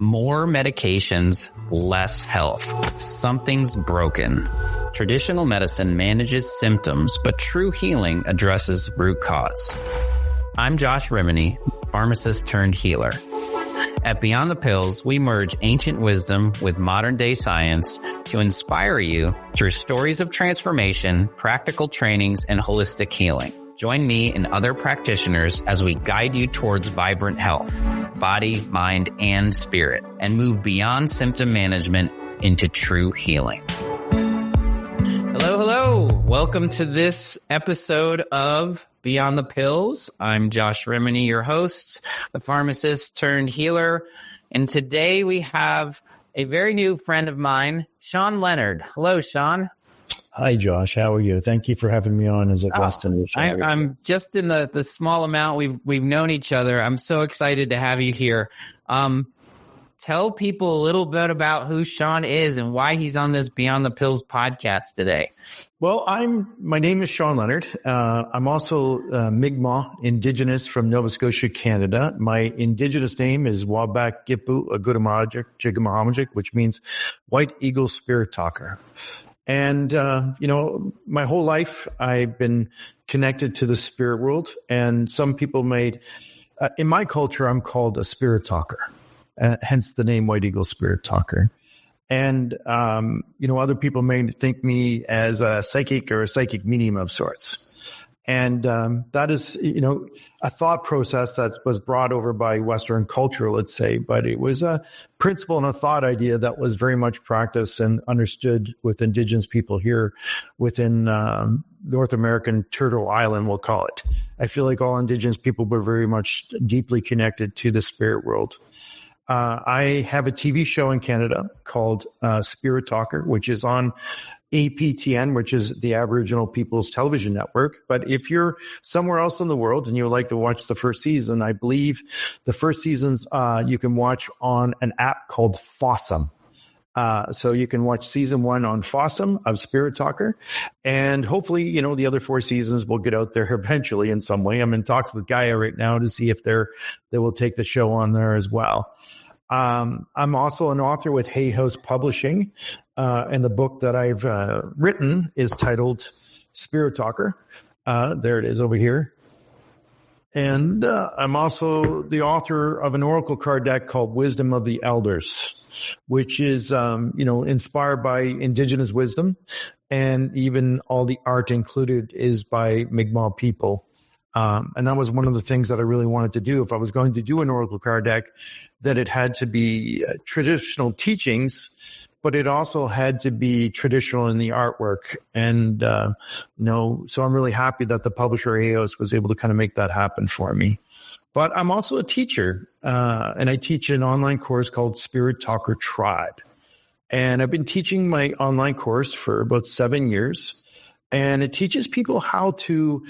More medications, less health. Something's broken. Traditional medicine manages symptoms, but true healing addresses root cause. I'm Josh Rimini, pharmacist turned healer. At Beyond the Pills, we merge ancient wisdom with modern day science to inspire you through stories of transformation, practical trainings, and holistic healing. Join me and other practitioners as we guide you towards vibrant health, body, mind, and spirit, and move beyond symptom management into true healing. Hello. Welcome to this episode of Beyond the Pills. I'm Josh Rimini, your host, the pharmacist turned healer. And today we have a very new friend of mine, Shawn Leonard. Hello, Shawn. Hi, Josh. How are you? Thank you for having me on as a guest in the show. I'm just in the small amount we've known each other. I'm so excited to have you here. Tell people a little bit about who Shawn is and why he's on this Beyond the Pills podcast today. Well, my name is Shawn Leonard. I'm also Mi'kmaq, Indigenous from Nova Scotia, Canada. My Indigenous name is Wabak Gipu Agudamajik Jigamahamajic, which means White Eagle Spirit Talker. And, my whole life I've been connected to the spirit world, and some people in my culture, I'm called a spirit talker. Hence the name White Eagle Spirit Talker. And, other people may think me as a psychic or a psychic medium of sorts. And that is, a thought process that was brought over by Western culture, let's say. But it was a principle and a thought idea that was very much practiced and understood with Indigenous people here within North American Turtle Island, we'll call it. I feel like all Indigenous people were very much deeply connected to the spirit world. I have a TV show in Canada called Spirit Talker, which is on APTN, which is the Aboriginal People's Television Network. But if you're somewhere else in the world and you would like to watch the first season, I believe the first seasons you can watch on an app called Fossum. So you can watch season 1 on Fossum of Spirit Talker. And hopefully, the other 4 seasons will get out there eventually in some way. I'm in talks with Gaia right now to see if they will take the show on there as well. I'm also an author with Hay House Publishing. And the book that I've written is titled Spirit Talker. There it is over here. And I'm also the author of an oracle card deck called Wisdom of the Elders, which is, inspired by Indigenous wisdom. And even all the art included is by Mi'kmaq people. And that was one of the things that I really wanted to do. If I was going to do an oracle card deck, that it had to be traditional teachings, but it also had to be traditional in the artwork. And, so I'm really happy that the publisher Eos was able to kind of make that happen for me. But I'm also a teacher, and I teach an online course called Spirit Talker Tribe. And I've been teaching my online course for about 7 years, and it teaches people how to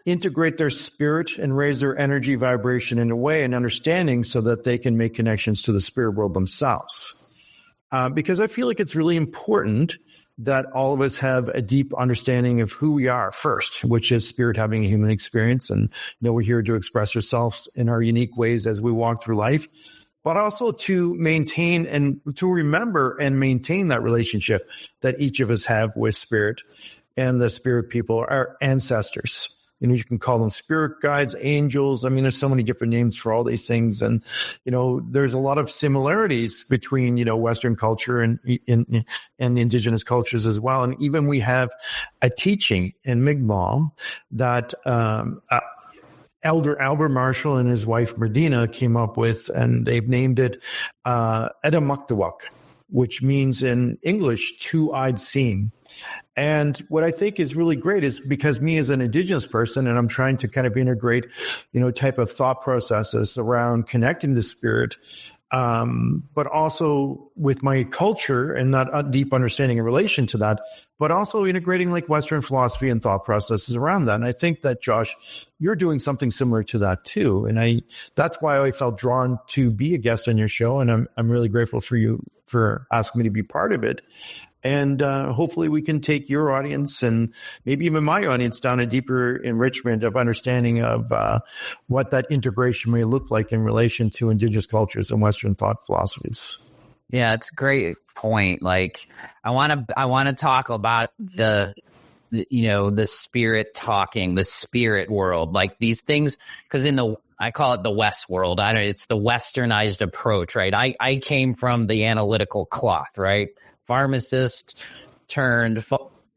integrate their spirit and raise their energy vibration in a way and understanding so that they can make connections to the spirit world themselves. Because I feel like it's really important that all of us have a deep understanding of who we are first, which is spirit having a human experience. And, we're here to express ourselves in our unique ways as we walk through life, but also to maintain and to remember and maintain that relationship that each of us have with spirit and the spirit people, our ancestors. You can call them spirit guides, angels. I mean, there's so many different names for all these things. And, there's a lot of similarities between, Western culture and Indigenous cultures as well. And even we have a teaching in Mi'kmaq that Elder Albert Marshall and his wife Medina came up with, and they've named it Edamuktawak, which means in English, two-eyed seeing. And what I think is really great is because me as an Indigenous person, and I'm trying to kind of integrate, type of thought processes around connecting to spirit, but also with my culture and that deep understanding in relation to that, but also integrating like Western philosophy and thought processes around that. And I think that, Josh, you're doing something similar to that too. And that's why I felt drawn to be a guest on your show. And I'm really grateful for you for asking me to be part of it. And hopefully we can take your audience and maybe even my audience down a deeper enrichment of understanding of what that integration may look like in relation to Indigenous cultures and Western thought philosophies. Yeah, it's a great point. Like, I want to talk about the spirit talking, the spirit world, like these things, because I call it the West world. It's the westernized approach, right? I came from the analytical cloth, right? Pharmacist turned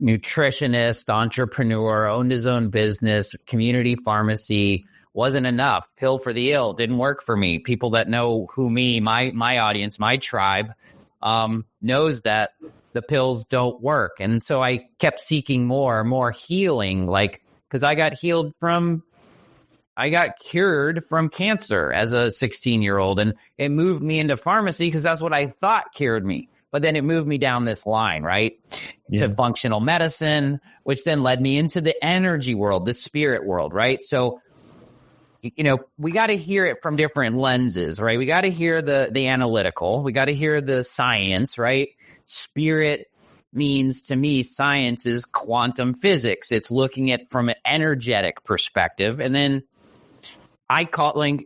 nutritionist, entrepreneur, owned his own business, community pharmacy. Wasn't enough. Pill for the ill didn't work for me. People that know my audience, my tribe, knows that the pills don't work. And so I kept seeking more healing, like, because I got cured from cancer as a 16-year-old, and it moved me into pharmacy because that's what I thought cured me. But then it moved me down this line, right? Yeah. To functional medicine, which then led me into the energy world, the spirit world, right? So, we got to hear it from different lenses, right? We got to hear the analytical. We got to hear the science, right? Spirit means, to me, science is quantum physics. It's looking at from an energetic perspective. And then I call it, like,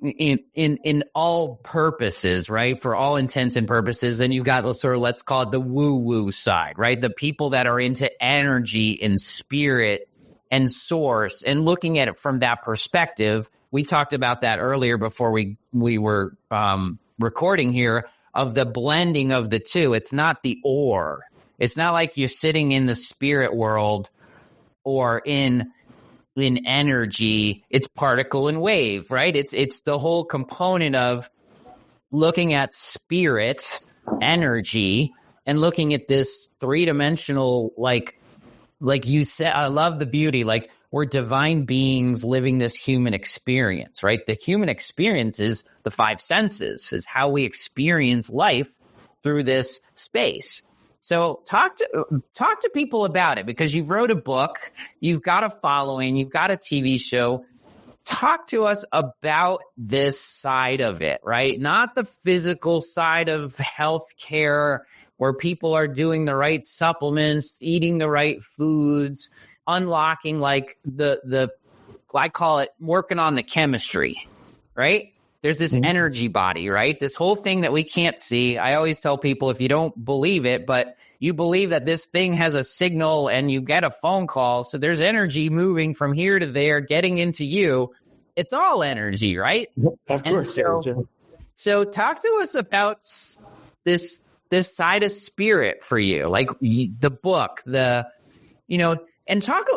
in all purposes, right? For all intents and purposes, then you've got let's call it the woo-woo side, right? The people that are into energy and spirit and source and looking at it from that perspective. We talked about that earlier before we were recording here, of the blending of the two. It's not the or. It's not like you're sitting in the spirit world or in energy. It's particle and wave, right? It's the whole component of looking at spirit, energy, and looking at this three-dimensional, like you said, I love the beauty, like, we're divine beings living this human experience, right? The human experience is the five senses, is how we experience life through this space. So talk to people about it, because you've wrote a book, you've got a following, you've got a TV show. Talk to us about this side of it, right? Not the physical side of healthcare, where people are doing the right supplements, eating the right foods, unlocking, like, I call it working on the chemistry, right? There's this energy body, right? This whole thing that we can't see. I always tell people, if you don't believe it, but you believe that this thing has a signal and you get a phone call, so there's energy moving from here to there, getting into you. It's all energy, right? Of course. So talk to us about this side of spirit for you, like the book,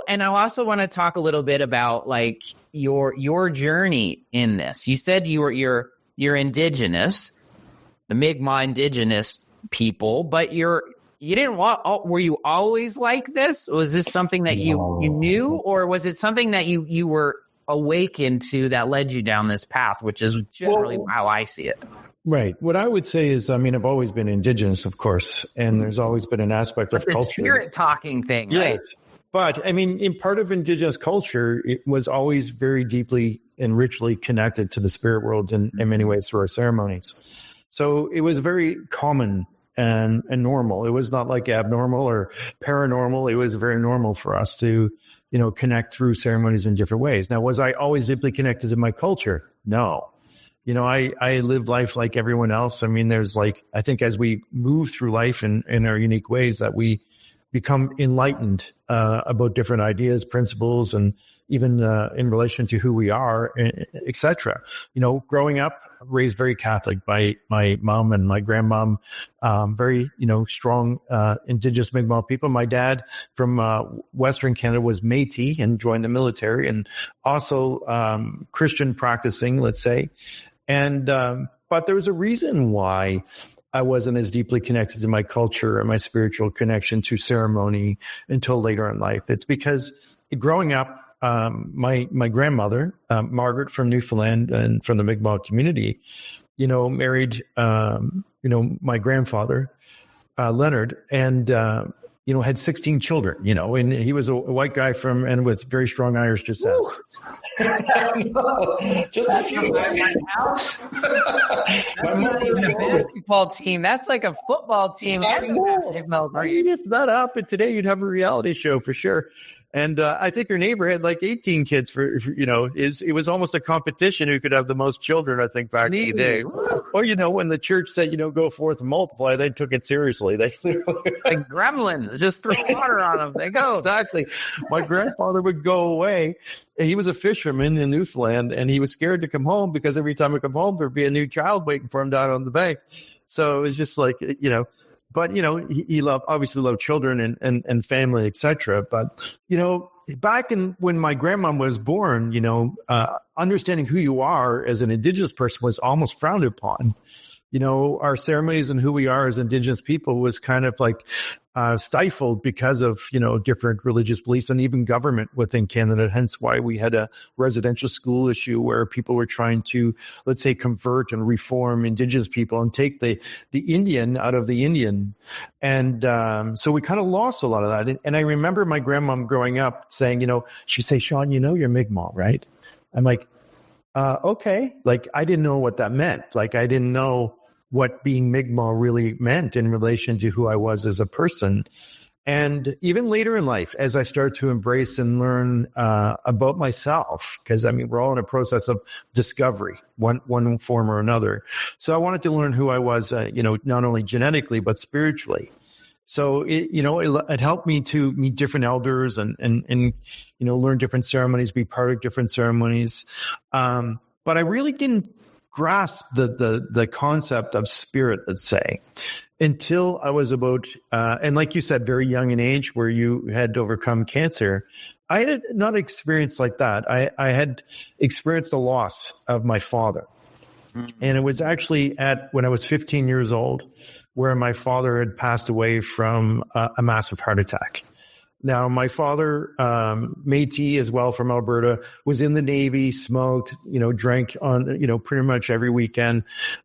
and I also want to talk a little bit about, like, your journey in this. You said you're Indigenous, the Mi'kmaq Indigenous people, but were you always like this? Was this something that you knew, or was it something that you were awakened to that led you down this path, which is generally how I see it? Right. What I would say is, I've always been Indigenous, of course, and there's always been an aspect of culture. The spirit talking thing, right? Yes. But in part of Indigenous culture, it was always very deeply and richly connected to the spirit world in many ways through our ceremonies. So it was very common and normal. It was not like abnormal or paranormal. It was very normal for us to, connect through ceremonies in different ways. Now, was I always deeply connected to my culture? No. I lived life like everyone else. There's I think as we move through life in our unique ways, that we become enlightened about different ideas, principles, and even in relation to who we are, etc. Growing up, raised very Catholic by my mom and my grandmom, very, strong Indigenous Mi'kmaq people. My dad from Western Canada was Métis and joined the military, and also Christian practicing, let's say. And but there was a reason why I wasn't as deeply connected to my culture and my spiritual connection to ceremony until later in life. It's because growing up, my grandmother, Margaret from Newfoundland and from the Mi'kmaq community, married, my grandfather, Leonard. And had 16 children, and he was a white guy and with very strong Irish descent. Just a few. My house. That's not even a basketball team. That's like a football team. If that happened today, you'd have a reality show for sure. And I think your neighbor had like 18 kids it was almost a competition who could have the most children, I think, back in the day. Or, when the church said, go forth and multiply, they took it seriously. They like gremlins, just throw water on them. They go. Exactly. My grandfather would go away. He was a fisherman in Newfoundland, and he was scared to come home because every time he come home, there'd be a new child waiting for him down on the bank. So it was just like, but, he obviously loved children and family, etc. But, back when my grandma was born, understanding who you are as an Indigenous person was almost frowned upon. Our ceremonies and who we are as Indigenous people was kind of like stifled because of, different religious beliefs and even government within Canada. Hence why we had a residential school issue where people were trying to, let's say, convert and reform Indigenous people and take the Indian out of the Indian. And so we kind of lost a lot of that. And I remember my grandmom growing up saying, she'd say, Shawn, you're Mi'kmaq, right? I'm like, okay. Like, I didn't know what that meant. Like, I didn't know what being Mi'kmaq really meant in relation to who I was as a person. And even later in life, as I start to embrace and learn about myself, because we're all in a process of discovery, one form or another. So I wanted to learn who I was, not only genetically, but spiritually. So it helped me to meet different elders and learn different ceremonies, be part of different ceremonies. But I really didn't grasp the concept of spirit, let's say, until I was about, and like you said, very young in age, where you had to overcome cancer. I had not experienced like that. I had experienced a loss of my father. And it was actually when I was 15 years old, where my father had passed away from a massive heart attack. Now, my father, Métis as well from Alberta, was in the Navy, smoked, drank on, pretty much every weekend,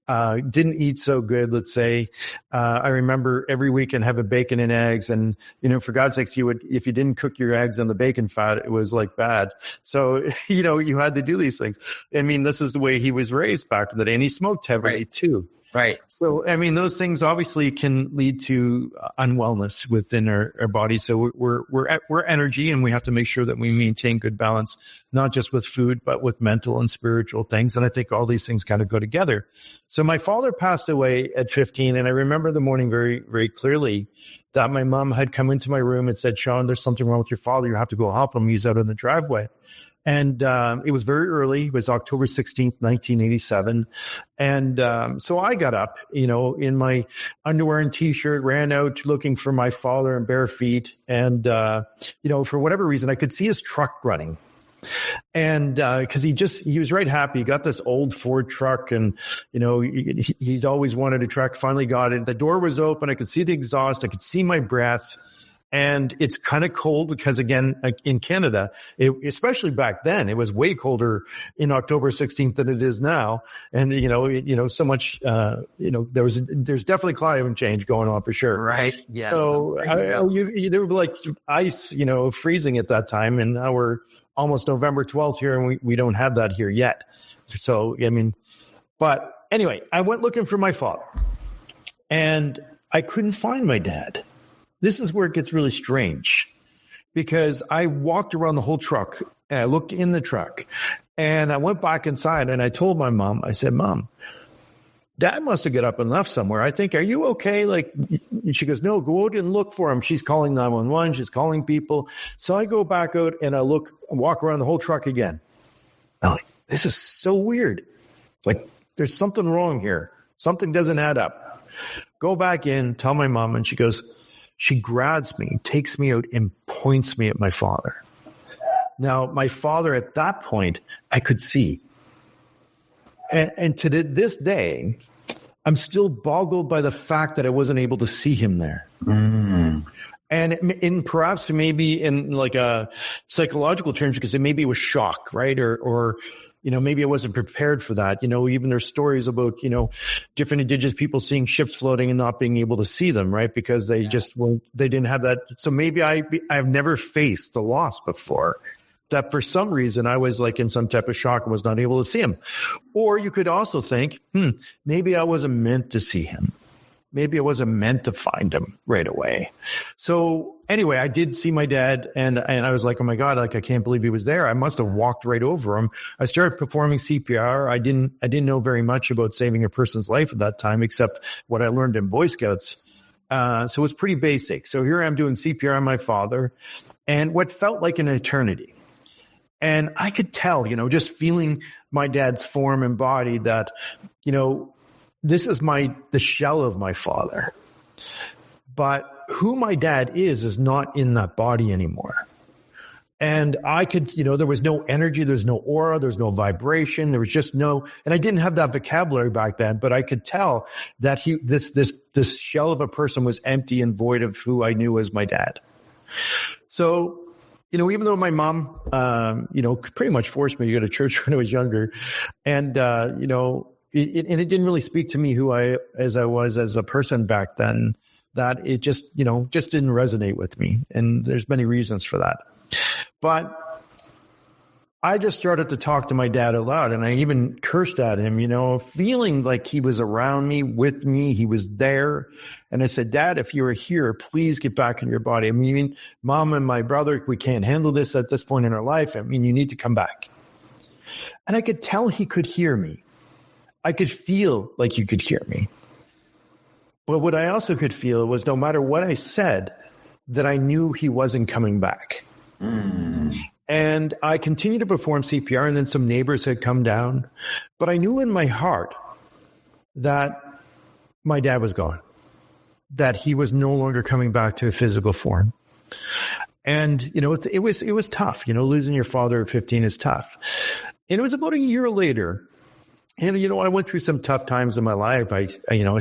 didn't eat so good, let's say. I remember every weekend having bacon and eggs. And, for God's sakes, if you didn't cook your eggs on the bacon fat, it was like bad. So, you had to do these things. This is the way he was raised back in the day. And he smoked heavily too. Right. So, those things obviously can lead to unwellness within our body. So we're energy, and we have to make sure that we maintain good balance, not just with food, but with mental and spiritual things. And I think all these things kind of go together. So my father passed away at 15. And I remember the morning very, very clearly that my mom had come into my room and said, Shawn, there's something wrong with your father. You have to go help him. He's out in the driveway. And it was very early. It was October 16th, 1987. And so I got up, in my underwear and T-shirt, ran out looking for my father in bare feet. And, for whatever reason, I could see his truck running. And because he was right happy. He got this old Ford truck, and he'd always wanted a truck. Finally got it. The door was open. I could see the exhaust. I could see my breath. And it's kind of cold because, again, in Canada, especially back then, it was way colder in October 16th than it is now. And, so much, there's definitely climate change going on for sure. Right. Yeah. So there would be like ice, freezing at that time. And now we're almost November 12th here, and we don't have that here yet. So, but anyway, I went looking for my father, and I couldn't find my dad. This is where it gets really strange, because I walked around the whole truck and I looked in the truck, and I went back inside and I told my mom, I said, Mom, Dad must have got up and left somewhere. I think, are you okay? Like, she goes, no, go out and look for him. She's calling 911. She's calling people. So I go back out and I walk around the whole truck again. I'm like, this is so weird. Like, there's something wrong here. Something doesn't add up. Go back in, tell my mom, and she grabs me, takes me out, and points me at my father. Now, my father at that point, I could see. And to this day, I'm still boggled by the fact that I wasn't able to see him there. Mm. And perhaps maybe in like a psychological terms, because maybe it was shock, right? Or maybe I wasn't prepared for that. Even there's stories about, different Indigenous people seeing ships floating and not being able to see them, right? Because they just weren't, they didn't have that. So maybe I've never faced the loss before, that for some reason I was like in some type of shock and was not able to see him. Or you could also think, maybe I wasn't meant to see him. Maybe I wasn't meant to find him right away. So anyway, I did see my dad, and I was like, oh my God, like, I can't believe he was there. I must have walked right over him. I started performing CPR. I didn't know very much about saving a person's life at that time, except what I learned in Boy Scouts. So it was pretty basic. So here I am doing CPR on my father, and what felt like an eternity. And I could tell, just feeling my dad's form and body, that, this is the shell of my father. But who my dad is not in that body anymore. And I could, there was no energy, there's no aura, there's no vibration, there was just no, and I didn't have that vocabulary back then, but I could tell that this shell of a person was empty and void of who I knew as my dad. So, even though my mom, pretty much forced me to go to church when I was younger, and, it didn't really speak to me who I was as a person back then, that it just didn't resonate with me. And there's many reasons for that. But I just started to talk to my dad out, and I even cursed at him, feeling like he was around me, with me, he was there. And I said, Dad, if you were here, please get back in your body. I mean, Mom and my brother, we can't handle this at this point in our life. I mean, you need to come back. And I could tell he could hear me. I could feel like he could hear me. But what I also could feel was, no matter what I said, that I knew he wasn't coming back. And I continued to perform CPR, and then some neighbors had come down. But I knew in my heart that my dad was gone, that he was no longer coming back to a physical form. And, it was tough. Losing your father at 15 is tough. And it was about a year later. And, I went through some tough times in my life. I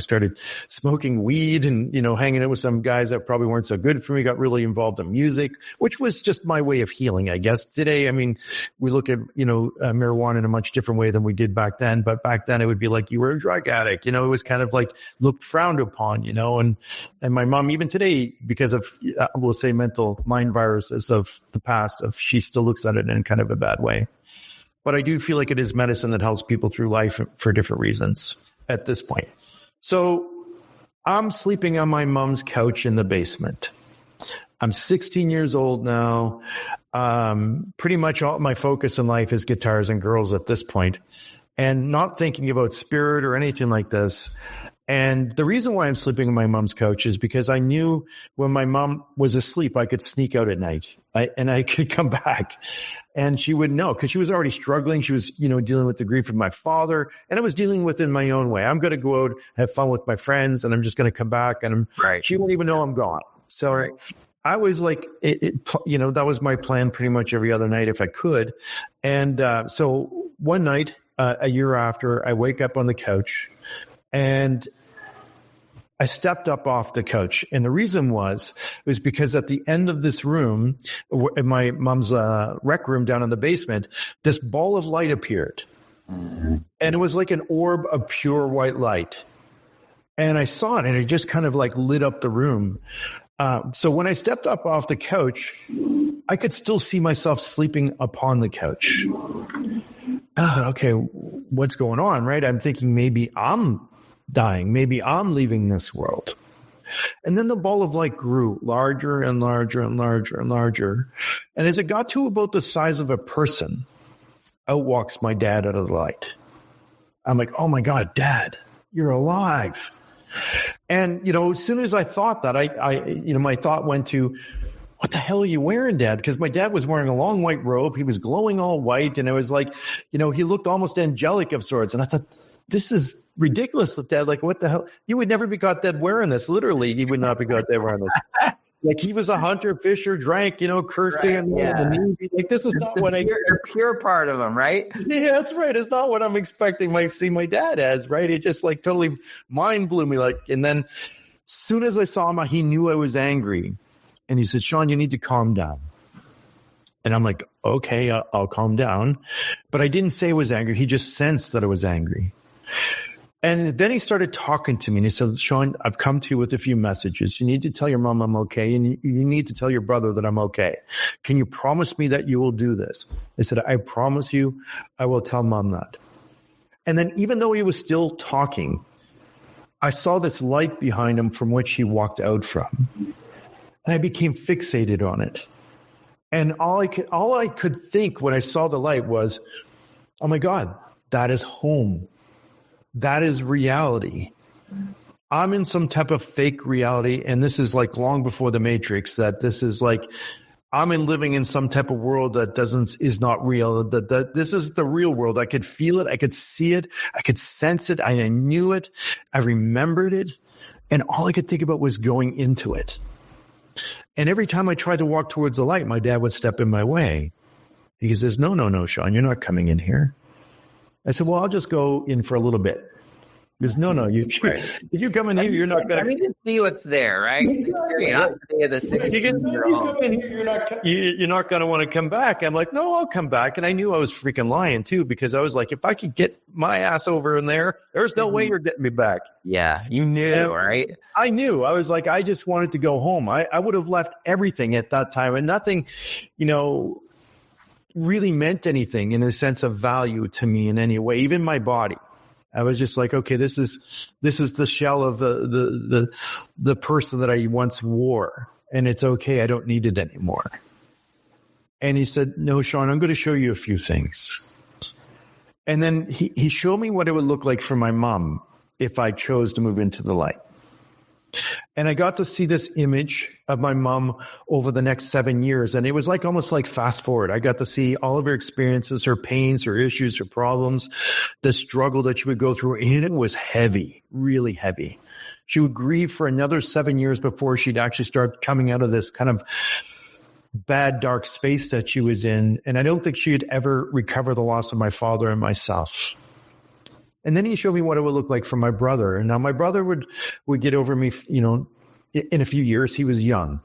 started smoking weed and, hanging out with some guys that probably weren't so good for me, got really involved in music, which was just my way of healing, I guess. Today, we look at, marijuana in a much different way than we did back then. But back then it would be like you were a drug addict. It was kind of like looked frowned upon, and my mom, even today, because of, we'll say, mental mind viruses of the past, she still looks at it in kind of a bad way. But I do feel like it is medicine that helps people through life for different reasons at this point. So I'm sleeping on my mom's couch in the basement. I'm 16 years old now. Pretty much all my focus in life is guitars and girls at this point, and not thinking about spirit or anything like this. And the reason why I'm sleeping on my mom's couch is because I knew when my mom was asleep, I could sneak out at night and I could come back, and she would know, because she was already struggling. She was, dealing with the grief of my father, and I was dealing with it in my own way. I'm going to go out, have fun with my friends, and I'm just going to come back, and she won't even know I'm gone. So I was like, that was my plan pretty much every other night if I could. And so one night, a year after, I wake up on the couch, and I stepped up off the couch. And the reason was because at the end of this room, in my mom's rec room down in the basement, this ball of light appeared. And it was like an orb of pure white light. And I saw it, and it just kind of like lit up the room. So when I stepped up off the couch, I could still see myself sleeping upon the couch. I thought, okay, what's going on, right? I'm thinking maybe I'm dying. Maybe I'm leaving this world. And then the ball of light grew larger and larger and larger and larger. And as it got to about the size of a person, out walks my dad out of the light. I'm like, oh my God, Dad, you're alive. And, as soon as I thought that, my thought went to, what the hell are you wearing, Dad? Because my dad was wearing a long white robe. He was glowing all white. And it was like, he looked almost angelic of sorts. And I thought, this is ridiculous, Dad. Like, what the hell? You would never be caught dead wearing this. Literally, he would not be caught dead wearing this. Like, he was a hunter, fisher, drank, cursed in the Navy. Like, this is not what the pure part of him, right? Yeah, that's right. It's not what I'm expecting to see my dad as, right? It just like totally mind blew me. Like, and then as soon as I saw him, he knew I was angry. And he said, Shawn, you need to calm down. And I'm like, okay, I'll calm down. But I didn't say I was angry. He just sensed that I was angry. And then he started talking to me and he said, Shawn, I've come to you with a few messages. You need to tell your mom I'm okay. And you need to tell your brother that I'm okay. Can you promise me that you will do this? I said, I promise you, I will tell mom that. And then even though he was still talking, I saw this light behind him from which he walked out from. And I became fixated on it. And all I could think when I saw the light was, oh my God, that is home. That is reality. I'm in some type of fake reality. And this is like long before the Matrix, that this is like, I'm living in some type of world that is not real. That this is the real world. I could feel it. I could see it. I could sense it. I knew it. I remembered it. And all I could think about was going into it. And every time I tried to walk towards the light, my dad would step in my way. He says, no, Shawn, you're not coming in here. I said, well, I'll just go in for a little bit. He goes, no, if you come in here, you're not going to. I mean, see what's there, right? The curiosity of the 16-year-old. You're not going to want to come back. I'm like, no, I'll come back. And I knew I was freaking lying too, because I was like, if I could get my ass over in there, there's no way you're getting me back. Yeah, you knew, right? I knew. I was like, I just wanted to go home. I would have left everything at that time, and nothing, really meant anything in a sense of value to me in any way, even my body. I was just like, okay, this is the shell of the person that I once wore, and it's okay. I don't need it anymore. And he said, no, Shawn, I'm going to show you a few things. And then he showed me what it would look like for my mom if I chose to move into the light. And I got to see this image of my mom over the next 7 years. And it was like almost like fast forward. I got to see all of her experiences, her pains, her issues, her problems, the struggle that she would go through. And it was heavy, really heavy. She would grieve for another 7 years before she'd actually start coming out of this kind of bad, dark space that she was in. And I don't think she'd ever recover the loss of my father and myself. And then he showed me what it would look like for my brother. And now my brother would get over me, in a few years. He was young,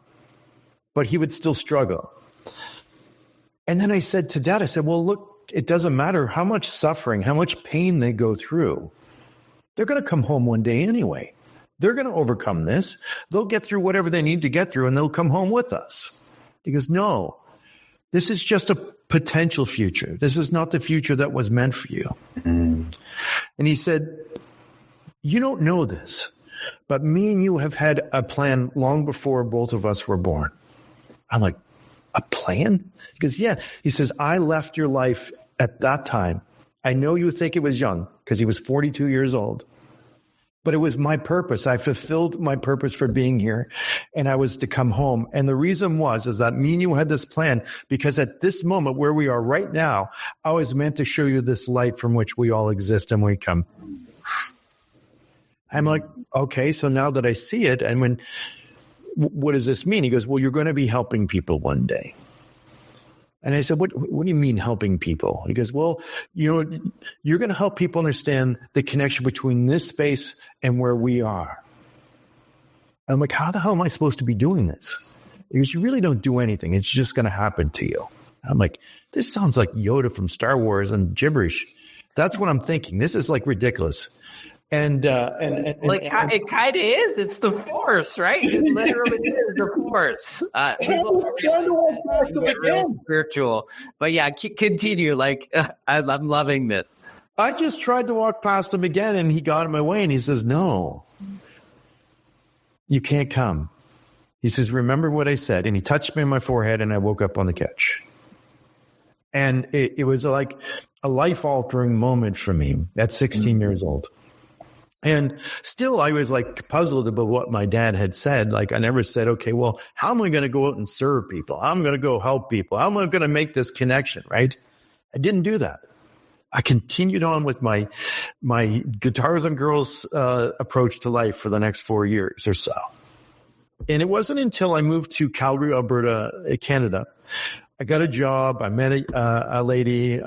but he would still struggle. And then I said to Dad, well, look, it doesn't matter how much suffering, how much pain they go through. They're going to come home one day anyway. They're going to overcome this. They'll get through whatever they need to get through, and they'll come home with us. He goes, no, this is just a potential future. This is not the future that was meant for you. And he said, you don't know this, but me and you have had a plan long before both of us were born. I'm like, a plan? He goes, yeah. He says, I left your life at that time. I know you think it was young because he was 42 years old, but it was my purpose. I fulfilled my purpose for being here, and I was to come home. And the reason is that me and you had this plan because at this moment where we are right now, I was meant to show you this light from which we all exist and we come. I'm like, okay, so now that I see it, and what does this mean? He goes, well, you're going to be helping people one day. And I said, what do you mean helping people? He goes, well, you're going to help people understand the connection between this space and where we are. I'm like, how the hell am I supposed to be doing this? He goes, you really don't do anything. It's just going to happen to you. I'm like, this sounds like Yoda from Star Wars and gibberish. That's what I'm thinking. This is like ridiculous. And it kind of is. It's the Force, right? It literally is the Force. Spiritual, but yeah, continue. I'm loving this. I just tried to walk past him again, and he got in my way, and he says, "No, you can't come." He says, "Remember what I said," and he touched me on my forehead, and I woke up on the couch. And it was like a life-altering moment for me at 16 years old. And still, I was like puzzled about what my dad had said. Like, I never said, okay, well, how am I going to go out and serve people? I'm going to go help people. How am I going to make this connection? Right? I didn't do that. I continued on with my guitars and girls approach to life for the next 4 years or so. And it wasn't until I moved to Calgary, Alberta, Canada. I got a job. I met a lady.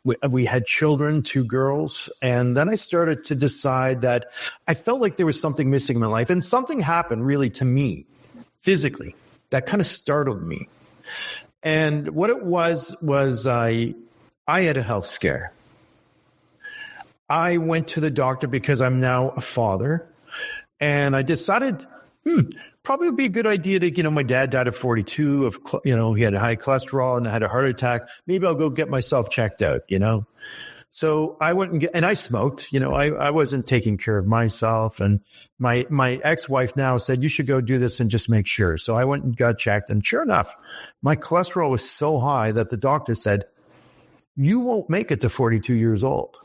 We had children, 2 girls. And then I started to decide that I felt like there was something missing in my life. And something happened really to me physically that kind of startled me. And what it was I had a health scare. I went to the doctor because I'm now a father, and I decided, probably would be a good idea to, my dad died at 42 of, he had high cholesterol and I had a heart attack. Maybe I'll go get myself checked out, So I went and I smoked, I wasn't taking care of myself. And my ex-wife now said, you should go do this and just make sure. So I went and got checked, and sure enough, my cholesterol was so high that the doctor said, you won't make it to 42 years old.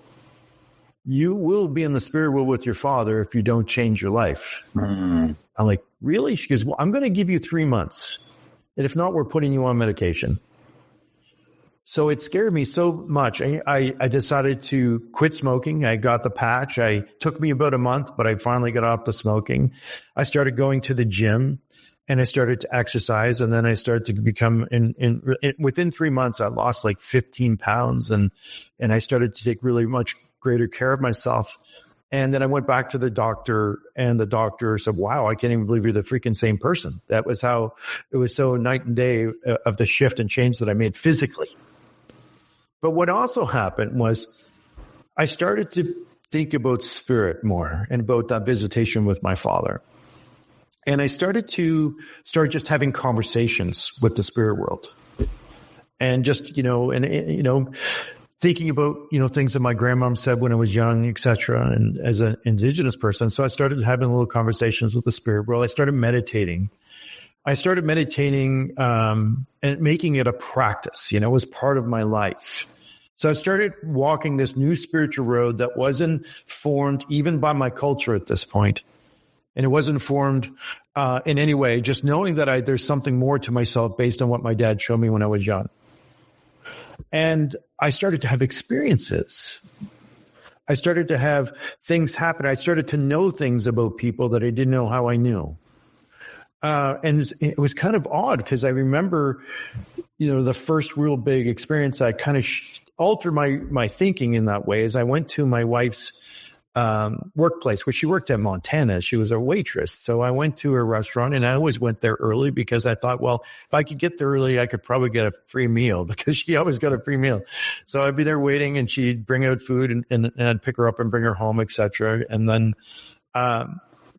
You will be in the spirit world with your father if you don't change your life. I'm like, really? She goes, well, I'm going to give you 3 months. And if not, we're putting you on medication. So it scared me so much. I decided to quit smoking. I got the patch. Took me about a month, but I finally got off the smoking. I started going to the gym, and I started to exercise. And then I started to become within 3 months, I lost like 15 pounds and I started to take really much greater care of myself. And then I went back to the doctor, and the doctor said, wow, I can't even believe you're the freaking same person. That was how it was, so night and day of the shift and change that I made physically. But what also happened was I started to think about spirit more and about that visitation with my father. And I started just having conversations with the spirit world, and just, thinking about, things that my grandmom said when I was young, etc. And as an Indigenous person. So I started having little conversations with the spirit world. I started meditating. And making it a practice, it was part of my life. So I started walking this new spiritual road that wasn't formed even by my culture at this point. And it wasn't formed in any way, just knowing that there's something more to myself based on what my dad showed me when I was young. And I started to have experiences. I started to have things happen. I started to know things about people that I didn't know how I knew. And it was kind of odd because I remember, the first real big experience I kind of altered my thinking in that way is I went to my wife's workplace where she worked at Montana. She was a waitress. So I went to her restaurant, and I always went there early because I thought, well, if I could get there early, I could probably get a free meal because she always got a free meal. So I'd be there waiting, and she'd bring out food and I'd pick her up and bring her home, etc. And then,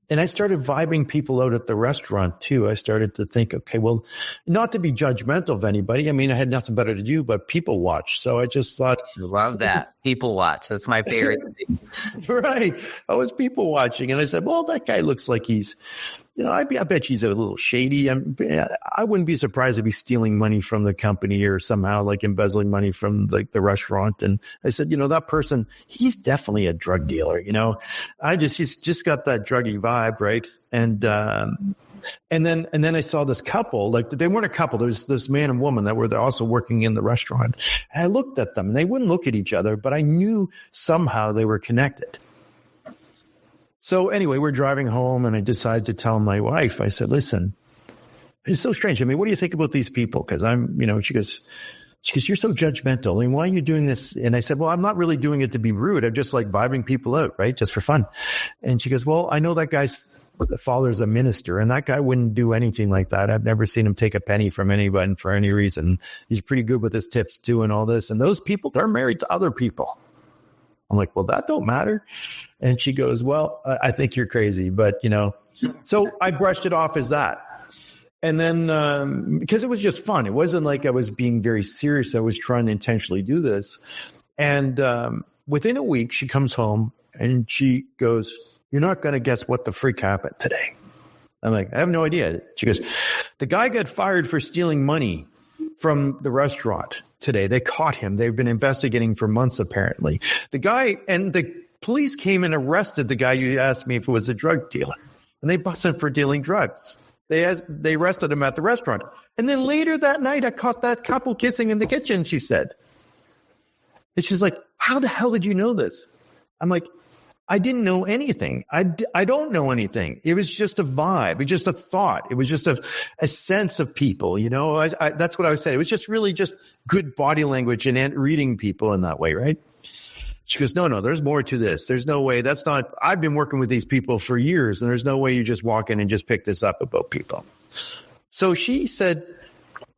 and I started vibing people out at the restaurant too. I started to think, okay, well, not to be judgmental of anybody. I mean, I had nothing better to do but people watch. So I just thought. Love that. People watch. That's my favorite thing. Right. I was people watching, and I said, well, that guy looks like he's, I bet he's a little shady. I wouldn't be surprised if he's stealing money from the company or somehow like embezzling money from the restaurant. And I said, that person, he's definitely a drug dealer. He's just got that druggy vibe. Right. And then I saw this couple, like they weren't a couple. There was this man and woman that were also working in the restaurant. And I looked at them, and they wouldn't look at each other, but I knew somehow they were connected. So anyway, we're driving home, and I decided to tell my wife, I said, listen, it's so strange. I mean, what do you think about these people? Because she goes, you're so judgmental. I mean, why are you doing this? And I said, well, I'm not really doing it to be rude. I'm just like vibing people out, right? Just for fun. And she goes, well, I know that guy's father's a minister, and that guy wouldn't do anything like that. I've never seen him take a penny from anybody for any reason. He's pretty good with his tips too and all this. And those people, they're married to other people. I'm like, well, that don't matter. And she goes, well, I think you're crazy, but so I brushed it off as that. And then, because it was just fun, it wasn't like I was being very serious. I was trying to intentionally do this. And, within a week, she comes home and she goes, you're not going to guess what the freak happened today. I'm like, I have no idea. She goes, the guy got fired for stealing money from the restaurant today. They caught him. They've been investigating for months, apparently. The guy and the police came and arrested the guy. You asked me if it was a drug dealer, and they busted him for dealing drugs. They arrested him at the restaurant. And then later that night, I caught that couple kissing in the kitchen, she said. And she's like, how the hell did you know this? I'm like, I didn't know anything. I don't know anything. It was just a vibe. It was just a thought. It was just a sense of people, that's what I was saying. It was just really just good body language and reading people in that way, right? She goes, no, there's more to this. There's no way. I've been working with these people for years, and there's no way you just walk in and just pick this up about people. So she said,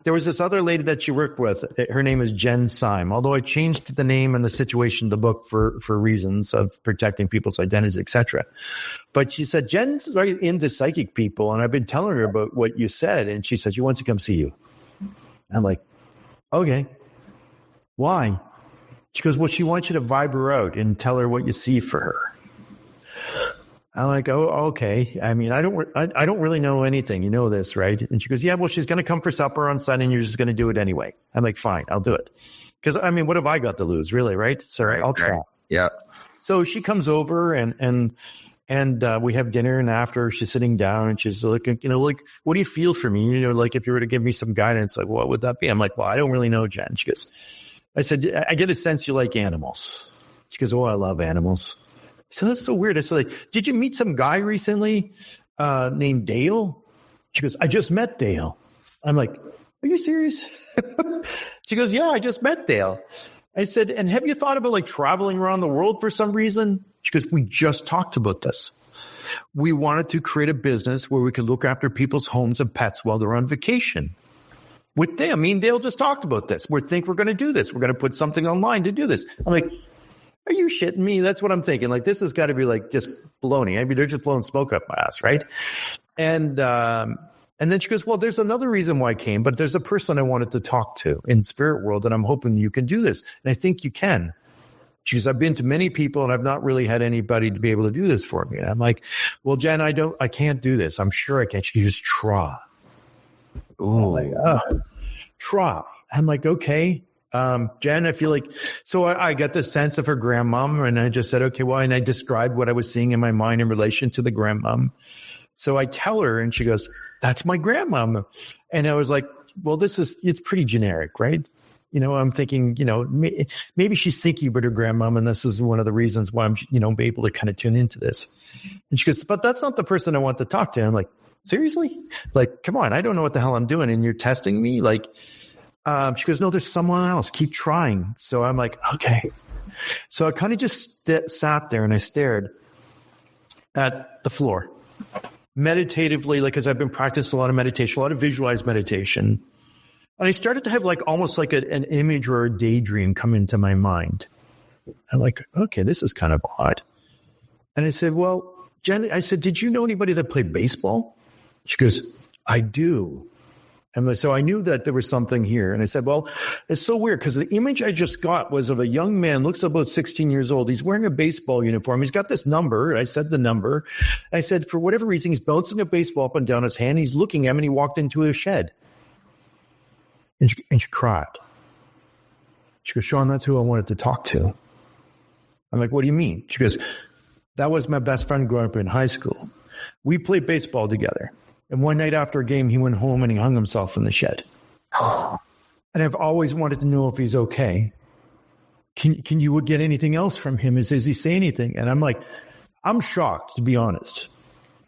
there was this other lady that she worked with. Her name is Jen Syme, although I changed the name and the situation of the book for reasons of protecting people's identities, etc. But she said, Jen's right into psychic people, and I've been telling her about what you said, and she said she wants to come see you. I'm like, okay. Why? She goes, well, she wants you to vibe her out and tell her what you see for her. I'm like, oh, okay. I mean, I don't really know anything. You know this, right? And she goes, yeah, well, she's going to come for supper on Sunday and you're just going to do it anyway. I'm like, fine, I'll do it. Because, I mean, what have I got to lose, really, right? So I'll try. Right. Yeah. So she comes over and we have dinner, and after she's sitting down and she's looking, like, what do you feel for me? Like if you were to give me some guidance, like, what would that be? I'm like, well, I don't really know, Jen. She goes, I said, I get a sense you like animals. She goes, oh, I love animals. So that's so weird. I said, like, did you meet some guy recently named Dale? She goes, I just met Dale. I'm like, are you serious? She goes, yeah, I just met Dale. I said, and have you thought about like traveling around the world for some reason? She goes, we just talked about this. We wanted to create a business where we could look after people's homes and pets while they're on vacation. With them, me and Dale just talked about this. We think we're going to do this. We're going to put something online to do this. I'm like, are you shitting me? That's what I'm thinking. Like, this has got to be like just baloney. I mean, they're just blowing smoke up my ass, right? And then she goes, well, there's another reason why I came, but there's a person I wanted to talk to in spirit world, and I'm hoping you can do this. And I think you can. She goes, I've been to many people and I've not really had anybody to be able to do this for me. And I'm like, well, Jen, I can't do this. I'm sure I can't. She goes, try. Oh, like, try. I'm like, okay. Jen, I feel like, so I got the sense of her grandmom, and I just said, okay, well, and I described what I was seeing in my mind in relation to the grandmom. So I tell her, and she goes, that's my grandmom. And I was like, well, it's pretty generic, right? I'm thinking, maybe she's thinking about her grandmom, and this is one of the reasons why I'm, able to kind of tune into this. And she goes, but that's not the person I want to talk to. And I'm like, seriously? Like, come on, I don't know what the hell I'm doing, and you're testing me? Like, she goes, no, there's someone else. Keep trying. So I'm like, okay. So I kind of just sat there and I stared at the floor meditatively, like, because I've been practicing a lot of meditation, a lot of visualized meditation. And I started to have like almost like an image or a daydream come into my mind. I'm like, okay, this is kind of odd. And I said, well, Jen, I said, did you know anybody that played baseball? She goes, I do. And so I knew that there was something here. And I said, well, it's so weird because the image I just got was of a young man, looks about 16 years old. He's wearing a baseball uniform. He's got this number. I said the number. I said, for whatever reason, he's bouncing a baseball up and down his hand. He's looking at me, and he walked into a shed. And she cried. She goes, Shawn, that's who I wanted to talk to. I'm like, what do you mean? She goes, that was my best friend growing up in high school. We played baseball together. And one night after a game, he went home and he hung himself in the shed. And I've always wanted to know if he's okay. Can you get anything else from him? Does he say anything? And I'm like, I'm shocked, to be honest.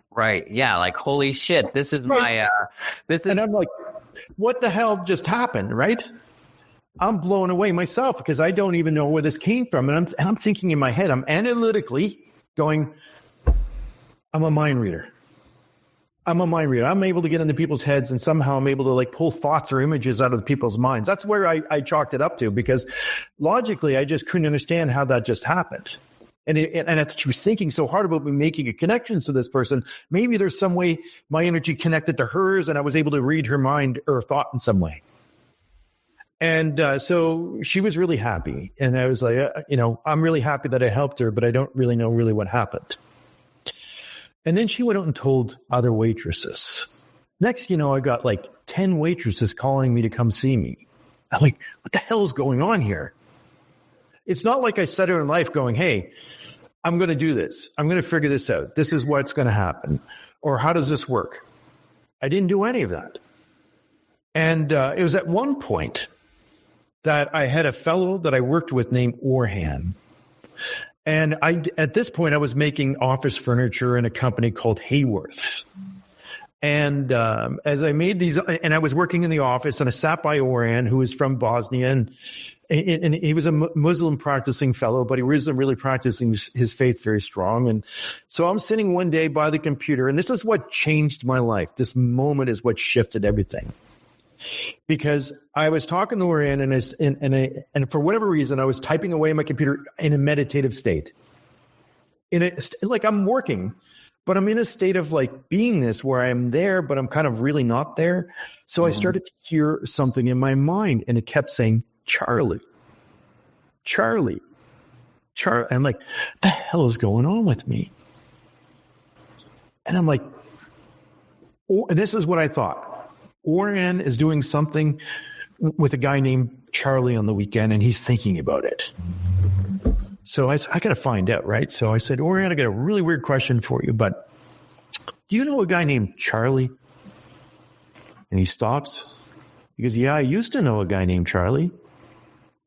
Right. Yeah. Like, holy shit. This is right. And I'm like, what the hell just happened? Right. I'm blown away myself because I don't even know where this came from. And I'm thinking in my head, I'm analytically going, I'm a mind reader. I'm able to get into people's heads, and somehow I'm able to like pull thoughts or images out of people's minds. That's where I chalked it up to, because logically I just couldn't understand how that just happened. And she was thinking so hard about me making a connection to this person. Maybe there's some way my energy connected to hers and I was able to read her mind or thought in some way. And so she was really happy. And I was like, I'm really happy that I helped her, but I don't really know really what happened. And then she went out and told other waitresses. Next, I got like 10 waitresses calling me to come see me. I'm like, what the hell is going on here? It's not like I set her in life going, hey, I'm going to do this. I'm going to figure this out. This is what's going to happen. Or how does this work? I didn't do any of that. And it was at one point that I had a fellow that I worked with named Orhan. And at this point, I was making office furniture in a company called Hayworth. And as I made these, and I was working in the office, and I sat by Orhan, who was from Bosnia, and he was a Muslim practicing fellow, but he wasn't really practicing his faith very strong. And so I'm sitting one day by the computer, and this is what changed my life. This moment is what shifted everything. because I was talking to Orion and for whatever reason, I was typing away on my computer in a meditative state. Like I'm working, but I'm in a state of like beingness where I'm there, but I'm kind of really not there. So I started to hear something in my mind, and it kept saying, Charlie. I'm like, the hell is going on with me? And I'm like, and this is what I thought. Orion is doing something with a guy named Charlie on the weekend, and he's thinking about it. So I got to find out, right? So I said, Orion, I got a really weird question for you, but do you know a guy named Charlie? And he stops. He goes, yeah, I used to know a guy named Charlie.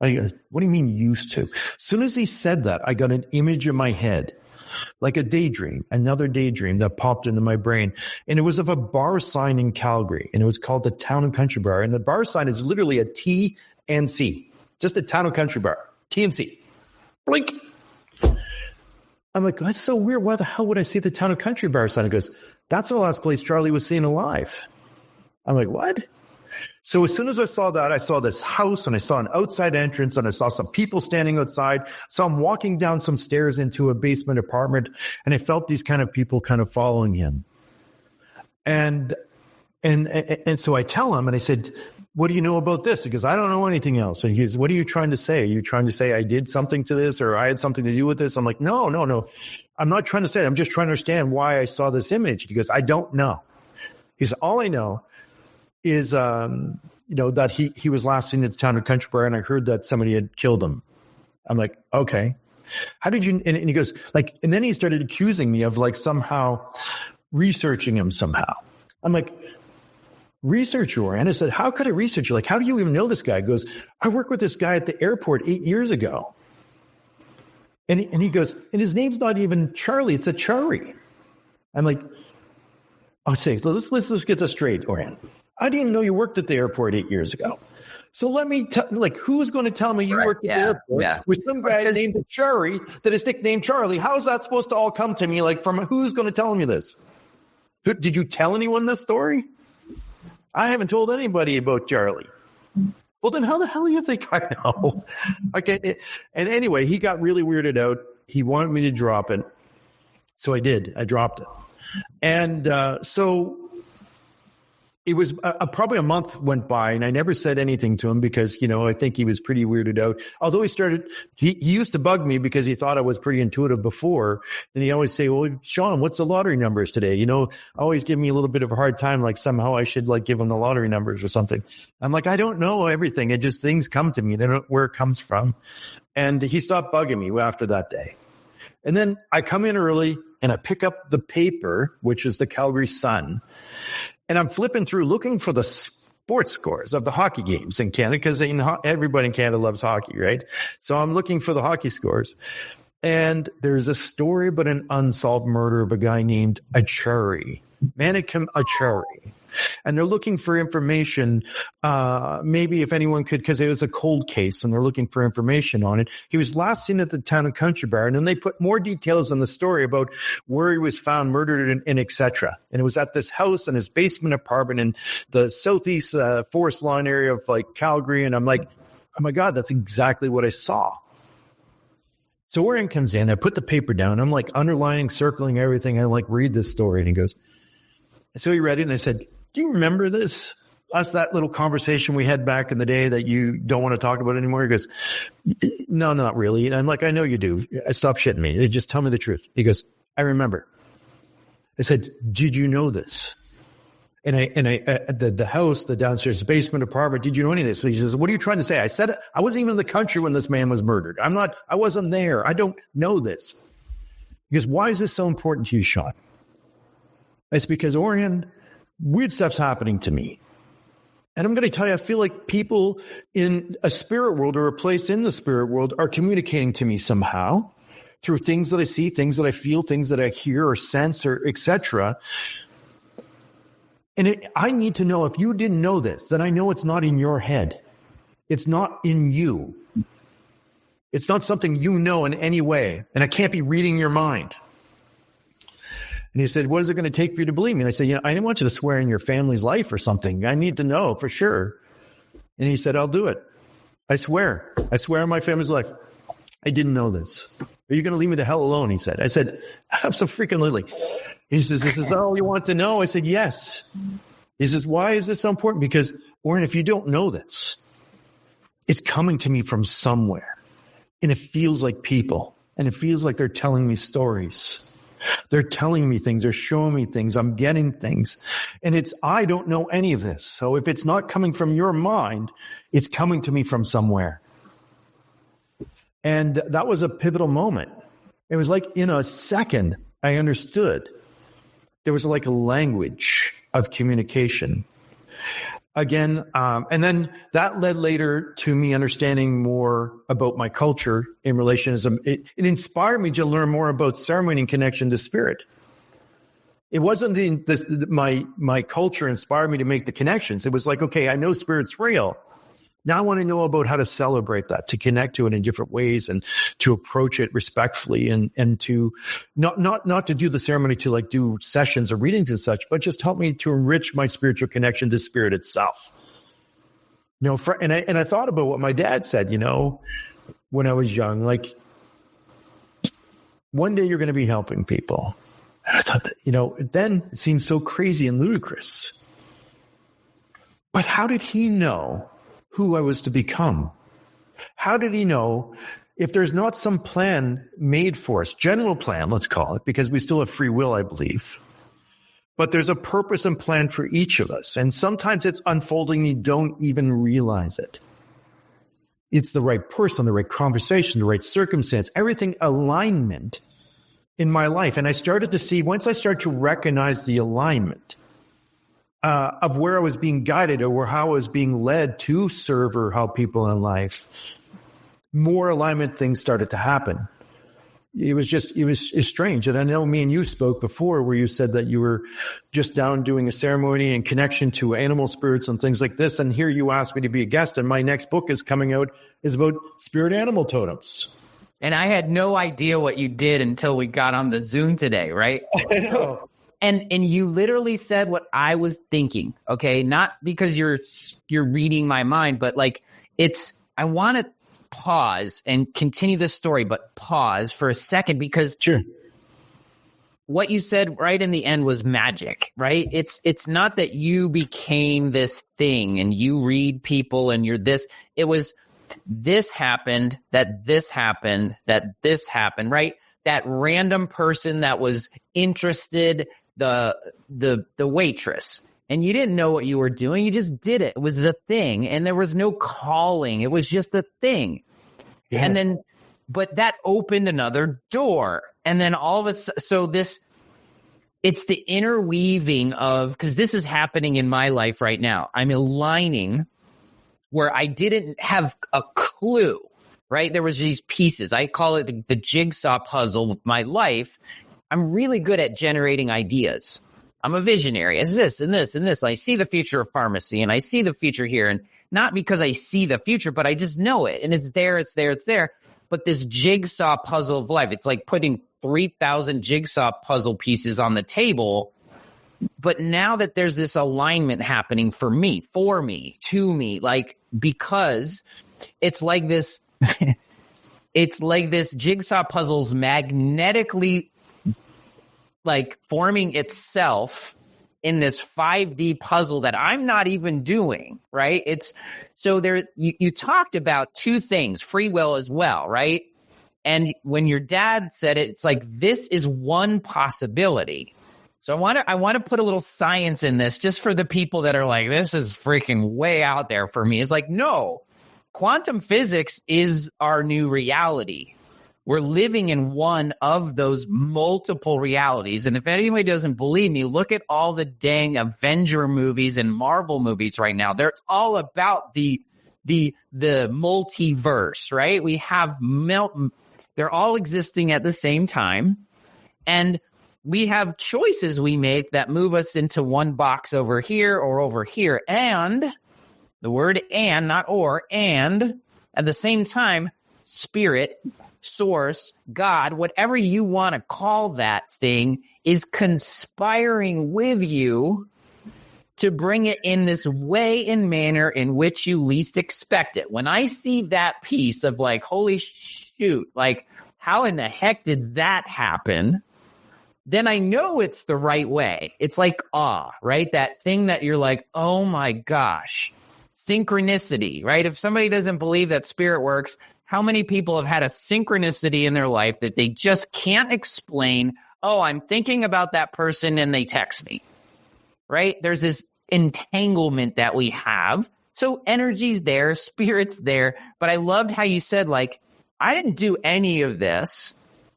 I go, what do you mean used to? As soon as he said that, I got an image in my head, like a daydream, another daydream that popped into my brain. And it was of a bar sign in Calgary, and it was called the Town and Country Bar. And the bar sign is literally a T&C, just a Town and Country Bar, T&C. Blink. I'm like, that's so weird. Why the hell would I see the Town and Country Bar sign? He goes, that's the last place Charlie was seen alive. I'm like, what? So as soon as I saw that, I saw this house, and I saw an outside entrance, and I saw some people standing outside. So I'm walking down some stairs into a basement apartment, and I felt these kind of people kind of following him. And so I tell him, and I said, what do you know about this? He goes, I don't know anything else. And he goes, what are you trying to say? Are you trying to say I did something to this, or I had something to do with this? I'm like, no. I'm not trying to say it. I'm just trying to understand why I saw this image. He goes, I don't know. He said, all I know is, that he was last seen at the Town and Country Bar, and I heard that somebody had killed him. I'm like, okay. How did you, and he goes like, and then he started accusing me of like somehow researching him somehow. I'm like, research you, and I said, how could I research you? Like, how do you even know this guy? He goes, I worked with this guy at the airport 8 years ago. And he goes, and his name's not even Charlie, it's a Chari. I'm like, I'll say, let's get this straight, Orion. I didn't know you worked at the airport 8 years ago. So let me who's going to tell me you worked at the airport with some guy named Chari that is nicknamed Charlie? How's that supposed to all come to me? Like, from who's going to tell me this? Did you tell anyone this story? I haven't told anybody about Charlie. Well, then how the hell do you think I know? Okay. And anyway, he got really weirded out. He wanted me to drop it. So I did. I dropped it. And so it was probably a month went by, and I never said anything to him because, I think he was pretty weirded out. Although he used to bug me because he thought I was pretty intuitive before. And he always say, well, Shawn, what's the lottery numbers today? Always give me a little bit of a hard time. Like somehow I should give him the lottery numbers or something. I'm like, I don't know everything. It just, things come to me. I don't know where it comes from. And he stopped bugging me after that day. And then I come in early and I pick up the paper, which is the Calgary Sun. And I'm flipping through looking for the sports scores of the hockey games in Canada, because everybody in Canada loves hockey, right? So I'm looking for the hockey scores. And there's a story about an unsolved murder of a guy named Achari, Manikim Achari. And they're looking for information, maybe if anyone could, because it was a cold case and they're looking for information on it. He was last seen at the Town and Country Bar, and then they put more details on the story about where he was found murdered and et cetera. And it was at this house in his basement apartment in the southeast forest lawn area of Calgary. And I'm like, oh my God, that's exactly what I saw. So Orion comes in, I put the paper down, I'm underlining, circling everything. I read this story, and he goes, so he read it, and I said, do you remember this? That little conversation we had back in the day that you don't want to talk about anymore? He goes, no, not really. And I'm like, I know you do. Stop shitting me. Just tell me the truth. He goes, I remember. I said, did you know this? And the house, the downstairs basement apartment, did you know any of this? So he says, what are you trying to say? I said, I wasn't even in the country when this man was murdered. I wasn't there. I don't know this. He goes, why is this so important to you, Shawn? It's because, Orion, weird stuff's happening to me. And I'm going to tell you, I feel like people in a spirit world or a place in the spirit world are communicating to me somehow through things that I see, things that I feel, things that I hear or sense or etc. And I need to know, if you didn't know this, then I know it's not in your head. It's not in you. It's not something you know in any way. And I can't be reading your mind. And he said, what is it going to take for you to believe me? And I said, I didn't want you to swear in your family's life or something. I need to know for sure. And he said, I'll do it. I swear on my family's life. I didn't know this. Are you going to leave me the hell alone? He said. I said, absolutely. He says, this is all you want to know? I said, yes. He says, why is this so important? Because, Warren, if you don't know this, it's coming to me from somewhere. And it feels like people. And it feels like they're telling me stories. They're telling me things. They're showing me things. I'm getting things. And I don't know any of this. So if it's not coming from your mind, it's coming to me from somewhere. And that was a pivotal moment. It was like in a second, I understood. There was like a language of communication. Again, and then that led later to me understanding more about my culture in relationism. It inspired me to learn more about ceremony and connection to spirit. It wasn't my culture inspired me to make the connections. It was like, okay, I know spirit's real. Now I want to know about how to celebrate that, to connect to it in different ways and to approach it respectfully and to not to do the ceremony to like do sessions or readings and such, but just help me to enrich my spiritual connection to spirit itself. And I thought about what my dad said, when I was young, like one day you're going to be helping people. And I thought that, then it seemed so crazy and ludicrous. But how did he know who I was to become? How did he know if there's not some plan made for us, general plan, let's call it, because we still have free will, I believe. But there's a purpose and plan for each of us. And sometimes it's unfolding. You don't even realize it. It's the right person, the right conversation, the right circumstance, everything alignment in my life. And I started to see, once I started to recognize the alignment, of where I was being guided or how I was being led to serve or help people in life, more alignment things started to happen. It's strange. And I know me and you spoke before where you said that you were just down doing a ceremony and connection to animal spirits and things like this. And here you asked me to be a guest, and my next book is coming out is about spirit animal totems. And I had no idea what you did until we got on the Zoom today, right? I know. And you literally said what I was thinking, okay? Not because you're reading my mind, but like I want to pause and continue the story, but pause for a second because sure. What you said right in the end was magic, right? It's not that you became this thing and you read people and you're this. It was this happened, that this happened, that this happened, right? That random person that was interested, the waitress, and you didn't know what you were doing. You just did it. It was the thing. And there was no calling. It was just the thing. Yeah. And then, but that opened another door. And then all of a sudden, so it's the interweaving of, because this is happening in my life right now. I'm aligning where I didn't have a clue, right? There was these pieces. I call it the jigsaw puzzle of my life. I'm really good at generating ideas. I'm a visionary. It's this and this and this. I see the future of pharmacy and I see the future here. And not because I see the future, but I just know it. And it's there, it's there, it's there. But this jigsaw puzzle of life, it's like putting 3,000 jigsaw puzzle pieces on the table. But now that there's this alignment happening for me, to me, like, because it's like this, it's like this jigsaw puzzle's magnetically like forming itself in this 5D puzzle that I'm not even doing, right? It's so there, you talked about two things, free will as well, right? And when your dad said it, it's like, this is one possibility. So I want to put a little science in this just for the people that are like, this is freaking way out there for me. It's like, no, quantum physics is our new reality. We're living in one of those multiple realities. And if anybody doesn't believe me, look at all the dang Avenger movies and Marvel movies right now. It's all about the multiverse, right? We have they're all existing at the same time. And we have choices we make that move us into one box over here or over here. And the word and, not or, and at the same time, spirit, source, God, whatever you want to call that thing, is conspiring with you to bring it in this way and manner in which you least expect it. When I see that piece of like, holy shoot, like how in the heck did that happen? Then I know it's the right way. It's like awe, right? That thing that you're like, oh my gosh, synchronicity, right? If somebody doesn't believe that spirit works, how many people have had a synchronicity in their life that they just can't explain? Oh, I'm thinking about that person and they text me, right? There's this entanglement that we have. So energy's there, spirit's there. But I loved how you said, like, I didn't do any of this.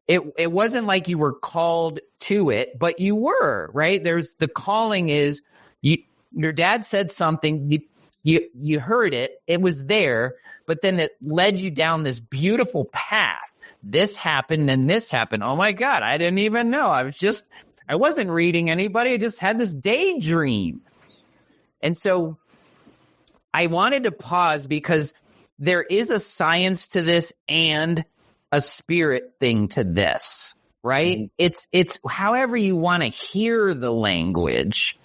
It wasn't like you were called to it, but you were, right? There's the calling is your dad said something, you heard it, it was there, but then it led you down this beautiful path. This happened, then this happened. Oh my God, I didn't even know. I wasn't reading anybody. I just had this daydream. And so I wanted to pause because there is a science to this and a spirit thing to this, right? Mm-hmm. It's however you want to hear the language,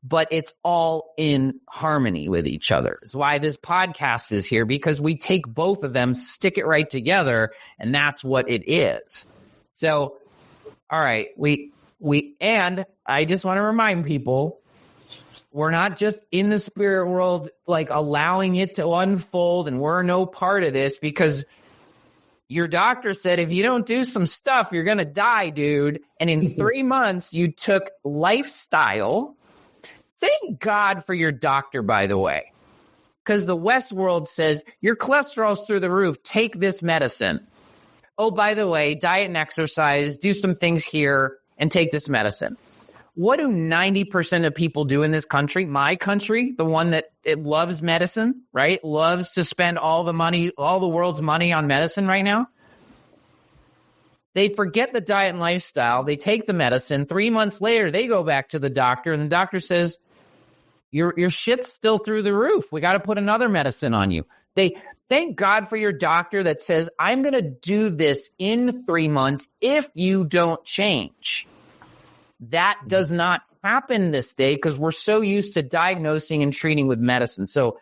but it's all in harmony with each other. It's why this podcast is here, because we take both of them, stick it right together, and that's what it is. So, all right, and I just want to remind people, we're not just in the spirit world, like allowing it to unfold, and we're no part of this, because your doctor said, if you don't do some stuff, you're going to die, dude. And in 3 months, you took lifestyle. Thank God for your doctor, by the way, because the West world says your cholesterol's through the roof. Take this medicine. Oh, by the way, diet and exercise, do some things here and take this medicine. What do 90% of people do in this country? My country, the one that it loves medicine, right? Loves to spend all the money, all the world's money on medicine right now. They forget the diet and lifestyle. They take the medicine. 3 months later, they go back to the doctor, and the doctor says, your shit's still through the roof. We got to put another medicine on you. They thank God for your doctor that says, I'm going to do this in 3 months if you don't change. That does not happen this day because we're so used to diagnosing and treating with medicine. So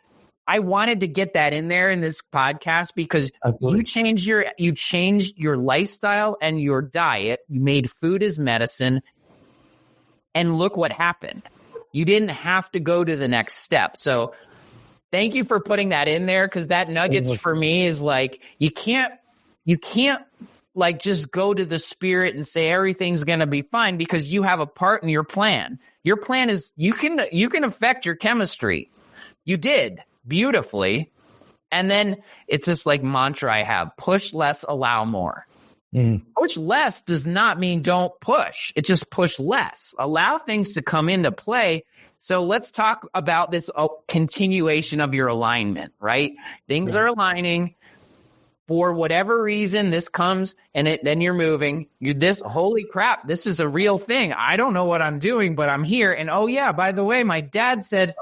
I wanted to get that in there in this podcast because you changed your lifestyle and your diet. You made food as medicine, and look what happened. You didn't have to go to the next step. So thank you for putting that in there, because that nuggets for me is like, you can't like just go to the spirit and say everything's going to be fine, because you have a part in your plan. Your plan is you can affect your chemistry. You did beautifully. And then it's this like mantra I have: push less, allow more. Push less does not mean don't push. It just push less. Allow things to come into play. So let's talk about this continuation of your alignment, right? Things are aligning. For whatever reason, this comes and then you're moving. Holy crap, this is a real thing. I don't know what I'm doing, but I'm here. And oh yeah, by the way, my dad said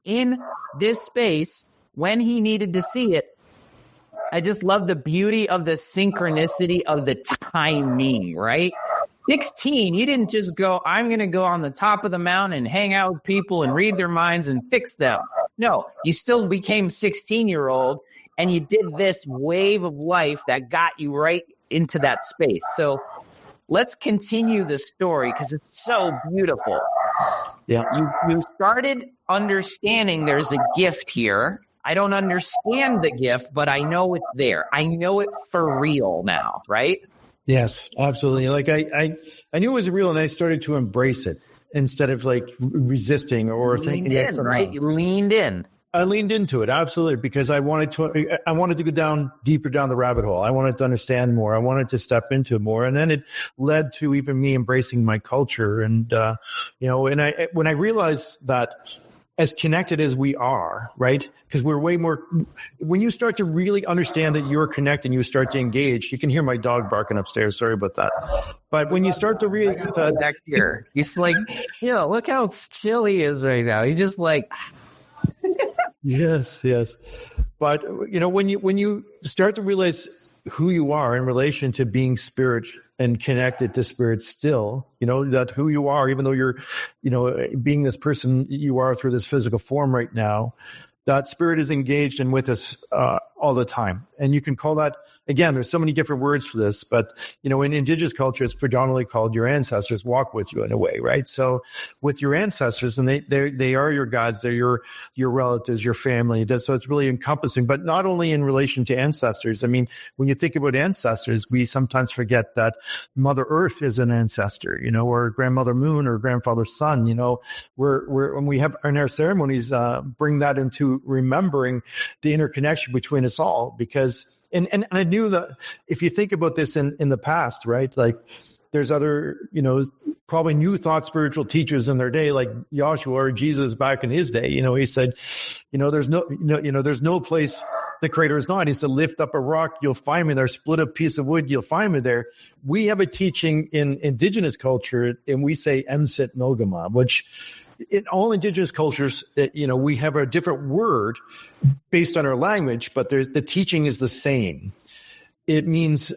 in this space when he needed to see it. I just love the beauty of the synchronicity of the timing, right? 16, you didn't just go, I'm going to go on the top of the mountain and hang out with people and read their minds and fix them. No, you still became 16-year-old. And you did this wave of life that got you right into that space. So let's continue the story because it's so beautiful. Yeah. You started understanding there's a gift here. I don't understand the gift, but I know it's there. I know it for real now, right? Yes, absolutely. Like I knew it was real, and I started to embrace it instead of like resisting or thinking. Right? You leaned in. I leaned into it, absolutely, because I wanted to go deeper down the rabbit hole. I wanted to understand more. I wanted to step into it more. And then it led to even me embracing my culture. And, when I realized that as connected as we are, right? Because we're way more, when you start to really understand that you're connected and you start to engage, you can hear my dog barking upstairs. Sorry about that. But when you start to really, back here, he's like, look how chill he is right now. He just like, Yes. But when you start to realize who you are in relation to being spirit and connected to spirit still, that who you are, even though you're, being this person you are through this physical form right now, that spirit is engaged and with us all the time. And you can call that, again, there's so many different words for this, but, in Indigenous culture, it's predominantly called your ancestors walk with you in a way, right? So with your ancestors, and they are your gods, they're your relatives, your family. So it's really encompassing, but not only in relation to ancestors. I mean, when you think about ancestors, we sometimes forget that Mother Earth is an ancestor, or Grandmother Moon or Grandfather Sun, when we have in our ceremonies, bring that into remembering the interconnection between us all, because And I knew that if you think about this in the past, right? Like there's other, probably new thought spiritual teachers in their day, like Joshua or Jesus back in his day. He said, there's no place the creator is not. He said, lift up a rock, you'll find me there. Split a piece of wood, you'll find me there. We have a teaching in Indigenous culture, and we say Emsit Nogama, which in all Indigenous cultures, we have a different word based on our language, but the teaching is the same. It means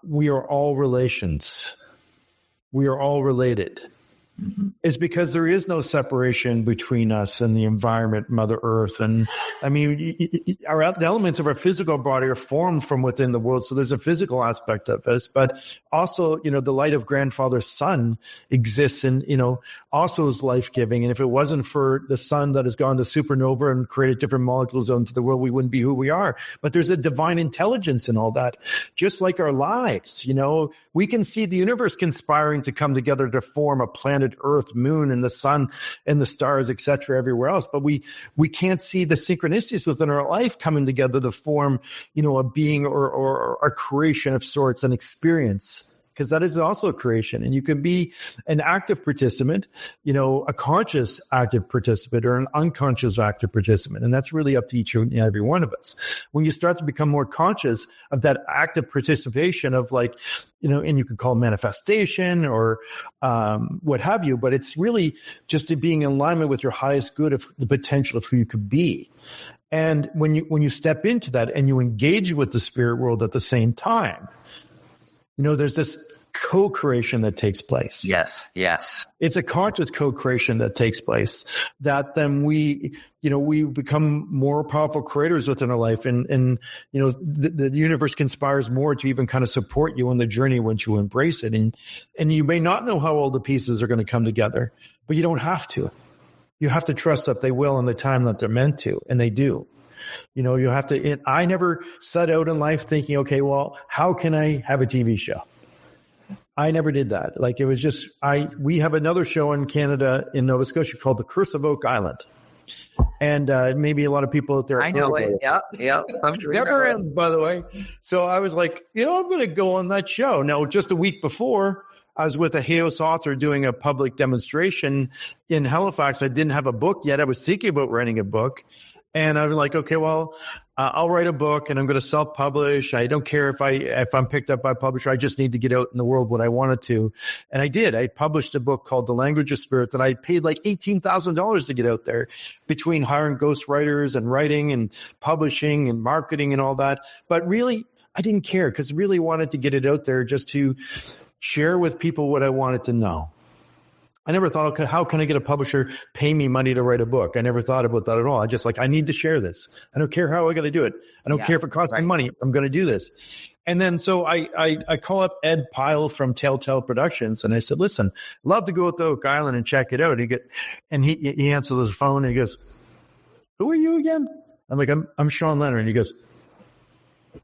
we are all relations. We are all related. It's because there is no separation between us and the environment, Mother Earth. And I mean, the elements of our physical body are formed from within the world. So there's a physical aspect of us, but also, the light of Grandfather Sun exists and, also is life-giving. And if it wasn't for the sun that has gone to supernova and created different molecules into the world, we wouldn't be who we are. But there's a divine intelligence in all that, just like our lives. We can see the universe conspiring to come together to form a planet Earth, moon, and the sun and the stars, etc., everywhere else. But we can't see the synchronicities within our life coming together to form, a being or a creation of sorts, an experience. Because that is also a creation. And you can be an active participant, a conscious active participant or an unconscious active participant. And that's really up to each and every one of us. When you start to become more conscious of that active participation of and you could call it manifestation or what have you, but it's really just to being in alignment with your highest good of the potential of who you could be. And when you step into that and you engage with the spirit world at the same time, there's this co-creation that takes place. Yes. It's a conscious co-creation that takes place that then we become more powerful creators within our life. And the universe conspires more to even kind of support you on the journey once you embrace it. And you may not know how all the pieces are going to come together, but you don't have to. You have to trust that they will in the time that they're meant to, and they do. You have to, I never set out in life thinking, okay, well, how can I have a TV show? I never did that. It was just, we have another show in Canada, in Nova Scotia, called The Curse of Oak Island. And maybe a lot of people out there. I know it. Yeah. I'm sure. Never ends, by the way. So I was like, I'm going to go on that show. Now, just a week before, I was with a Heos author doing a public demonstration in Halifax. I didn't have a book yet. I was thinking about writing a book. And I'm like, okay, well, I'll write a book and I'm going to self-publish. I don't care if I'm picked up by a publisher. I just need to get out in the world what I wanted to. And I did. I published a book called The Language of Spirit that I paid like $18,000 to get out there, between hiring ghostwriters and writing and publishing and marketing and all that. But really, I didn't care, because I really wanted to get it out there just to share with people what I wanted to know. I never thought, okay, how can I get a publisher pay me money to write a book? I never thought about that at all. I just I need to share this. I don't care how I got to do it. I don't care if it costs me money. I'm going to do this. And then so I call up Ed Pyle from Telltale Productions, and I said, listen, love to go out to Oak Island and check it out. He answers his phone and he goes, who are you again? I'm like, I'm Shawn Leonard. And he goes,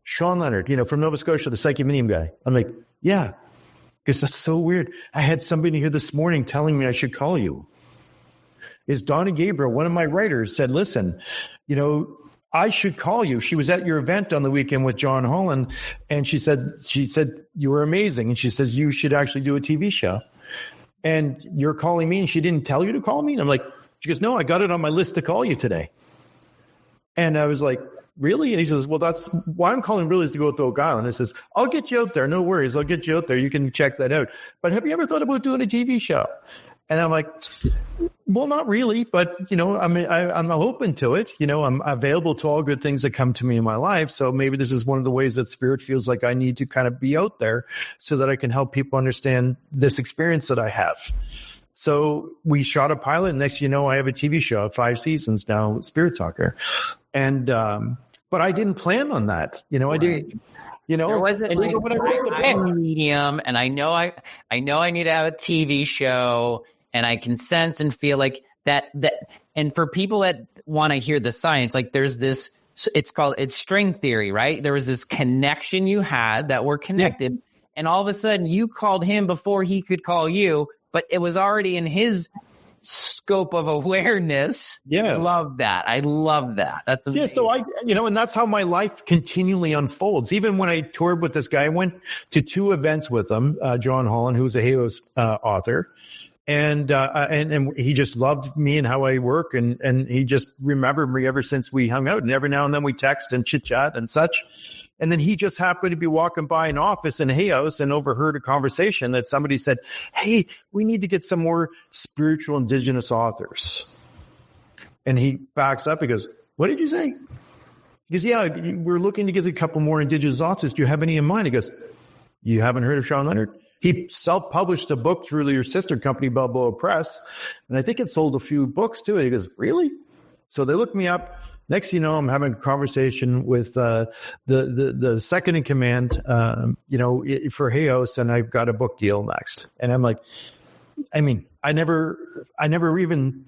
Shawn Leonard, from Nova Scotia, the psychic medium guy. I'm like, yeah. Because that's so weird. I had somebody here this morning telling me I should call you. Is Donna Gabriel, one of my writers, said, listen, I should call you. She was at your event on the weekend with John Holland, and she said you were amazing. And she says, you should actually do a TV show. And you're calling me, and she didn't tell you to call me? And I'm like, she goes, no, I got it on my list to call you today. And I was like, really? And he says, well, that's why I'm calling really is to go to Oak Island. He says, I'll get you out there. No worries. I'll get you out there. You can check that out. But have you ever thought about doing a TV show? And I'm like, Well, not really, but I'm open to it. I'm available to all good things that come to me in my life. So maybe this is one of the ways that spirit feels like I need to kind of be out there so that I can help people understand this experience that I have. So we shot a pilot, and next, I have a TV show, 5 seasons now, Spirit Talker. And, but I didn't plan on that. I didn't, there wasn't and like, when I wrote the I'm book, a medium, and I know I need to have a TV show, and I can sense and feel like that. And for people that want to hear the science, like there's this, it's string theory, right? There was this connection you had that were connected, and all of a sudden you called him before he could call you, but it was already in his scope of awareness. Yeah. I love that. That's amazing. Yeah. So and that's how my life continually unfolds. Even when I toured with this guy, I went to 2 events with him, John Holland, who's a Helios author. And he just loved me and how I work. And he just remembered me ever since we hung out, and every now and then we text and chit chat and such. And then he just happened to be walking by an office in Hayos and overheard a conversation that somebody said, "Hey, we need to get some more spiritual Indigenous authors." And he backs up. He goes, "What did you say?" He goes, "Yeah, we're looking to get a couple more Indigenous authors. Do you have any in mind?" He goes, "You haven't heard of Shawn Leonard?" He self-published a book through your sister company, Balboa Press, and I think it sold a few books too. And he goes, "Really?" So they looked me up. Next thing you know, I'm having a conversation with the second in command, for Hayos, and I've got a book deal next. And I'm like, I never even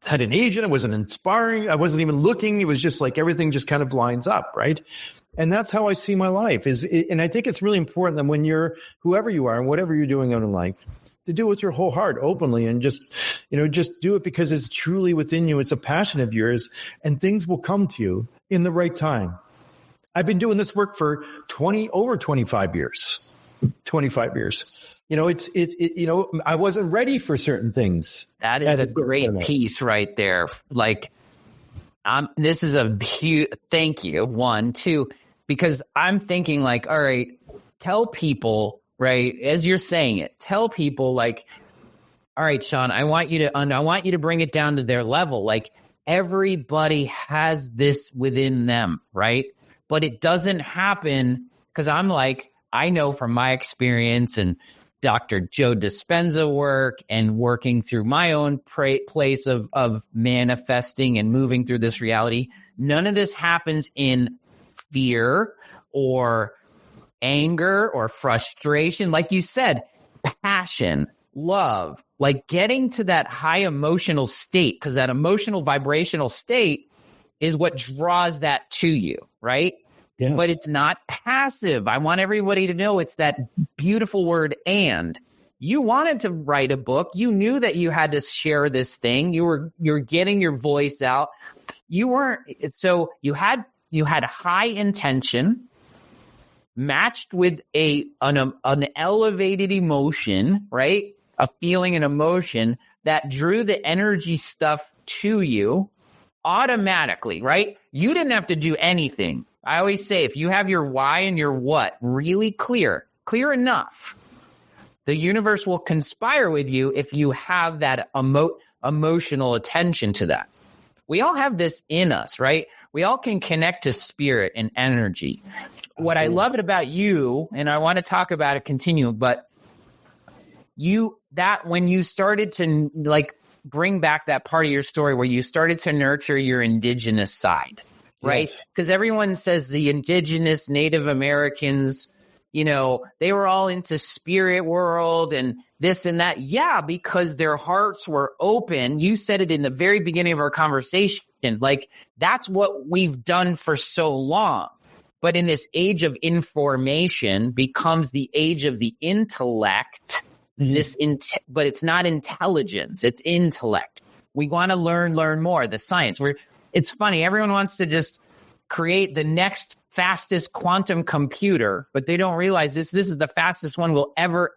had an agent. It wasn't inspiring. I wasn't even looking. It was just like everything just kind of lines up, right? And that's how I see my life. And I think it's really important that when you're whoever you are and whatever you're doing out in life, to do it with your whole heart openly, and just do it because it's truly within you. It's a passion of yours, and things will come to you in the right time. I've been doing this work for over 25 years. 25 years. I wasn't ready for certain things. That is a great piece right there. Like, this is a huge thank you. 1, 2, because I'm thinking like, all right, tell people, right, as you're saying it, tell people like, all right, Shawn, I want you to bring it down to their level. Like, everybody has this within them, right? But it doesn't happen because I'm like, I know from my experience and Dr. Joe Dispenza work and working through my own place of manifesting and moving through this reality, none of this happens in fear or anger or frustration. Like you said, passion, love, like getting to that high emotional state, because that emotional vibrational state is what draws that to you, right? Yes. But it's not passive. I want everybody to know it's that beautiful word, and. You wanted to write a book. You knew that you had to share this thing. You're getting your voice out. You had high intention matched with an elevated emotion, right? A feeling and emotion that drew the energy stuff to you automatically, right? You didn't have to do anything. I always say, if you have your why and your what really clear enough, the universe will conspire with you if you have that emotional attention to that. We all have this in us, right? We all can connect to spirit and energy. What I love about you, and I want to talk about it continuum, but when you started to like bring back that part of your story where you started to nurture your Indigenous side, right? Because everyone says the Indigenous Native Americans, they were all into spirit world and this and that. Yeah, because their hearts were open. You said it in the very beginning of our conversation. Like, that's what we've done for so long. But in this age of information becomes the age of the intellect. But it's not intelligence. It's intellect. We want to learn more. The science. It's funny. Everyone wants to just create the next fastest quantum computer, but they don't realize this is the fastest one we'll ever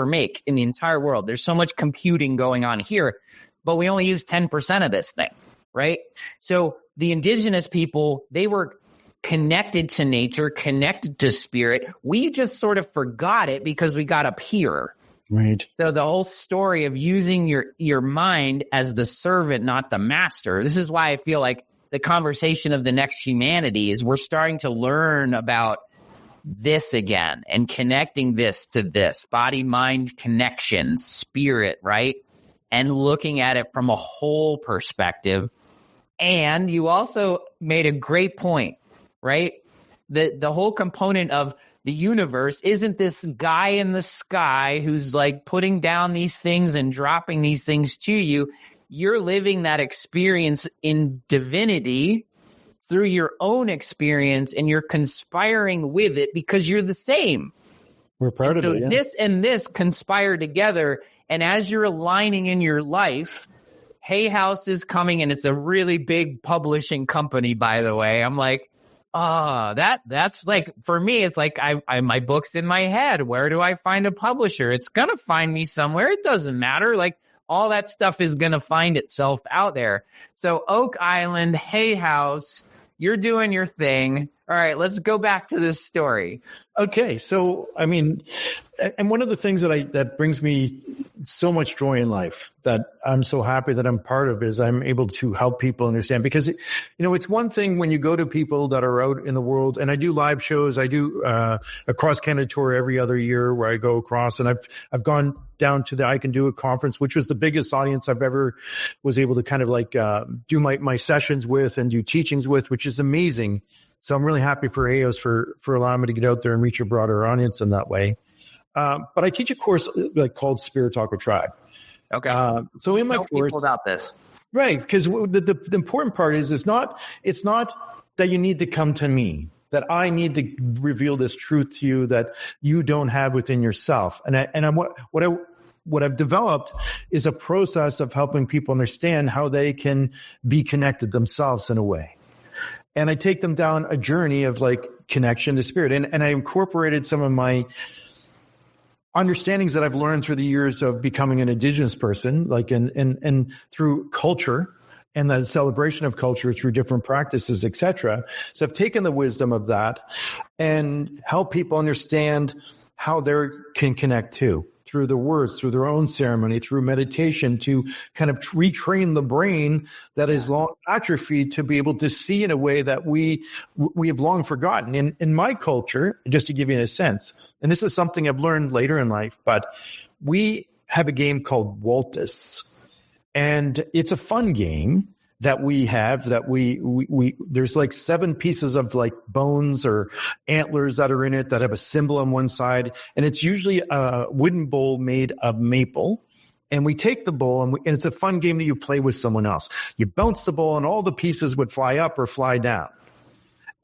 make in the entire world. There's so much computing going on here, but we only use 10% of this thing, right? So the Indigenous people, they were connected to nature, connected to spirit. We just sort of forgot it because we got up here. Right. So the whole story of using your mind as the servant, not the master. This is why I feel like the conversation of the next humanity is we're starting to learn about this again and connecting this to this body, mind connection, spirit, right? And looking at it from a whole perspective. And you also made a great point, right? The whole component of the universe isn't this guy in the sky who's like putting down these things and dropping these things to you. You're living that experience in divinity through your own experience, and you're conspiring with it because you're the same. We're part of it. Yeah. This and this conspire together. And as you're aligning in your life, Hay House is coming, and it's a really big publishing company, by the way. I'm like, that's like, for me, it's like I my book's in my head. Where do I find a publisher? It's going to find me somewhere. It doesn't matter. Like, all that stuff is going to find itself out there. So Oak Island, Hay House, you're doing your thing. All right, let's go back to this story. Okay. So, I mean, and one of the things that brings me so much joy in life that I'm so happy that I'm part of is I'm able to help people understand, because, it's one thing when you go to people that are out in the world, and I do live shows. I do a cross Canada tour every other year where I go across, and I've gone down to the I Can Do It conference, which was the biggest audience I've ever was able to kind of like do my sessions with and do teachings with, which is amazing. So I'm really happy for AOS for allowing me to get out there and reach a broader audience in that way. But I teach a course like called Spirit Talk with Tribe. Okay. So in my Tell course, people about this. right? Because the important part is it's not that you need to come to me, that I need to reveal this truth to you that you don't have within yourself. And what I've developed is a process of helping people understand how they can be connected themselves in a way. And I take them down a journey of like connection to spirit. And I incorporated some of my understandings that I've learned through the years of becoming an Indigenous person, like and through culture and the celebration of culture through different practices, etc. So I've taken the wisdom of that and help people understand how they can connect to, through the words, through their own ceremony, through meditation, to kind of retrain the brain that is long atrophied to be able to see in a way that we have long forgotten. In my culture, just to give you a sense, and this is something I've learned later in life, but we have a game called Waltus, and it's a fun game that we have, that we there's like 7 pieces of like bones or antlers that are in it that have a symbol on one side. And it's usually a wooden bowl made of maple. And we take the bowl and it's a fun game that you play with someone else. You bounce the bowl and all the pieces would fly up or fly down.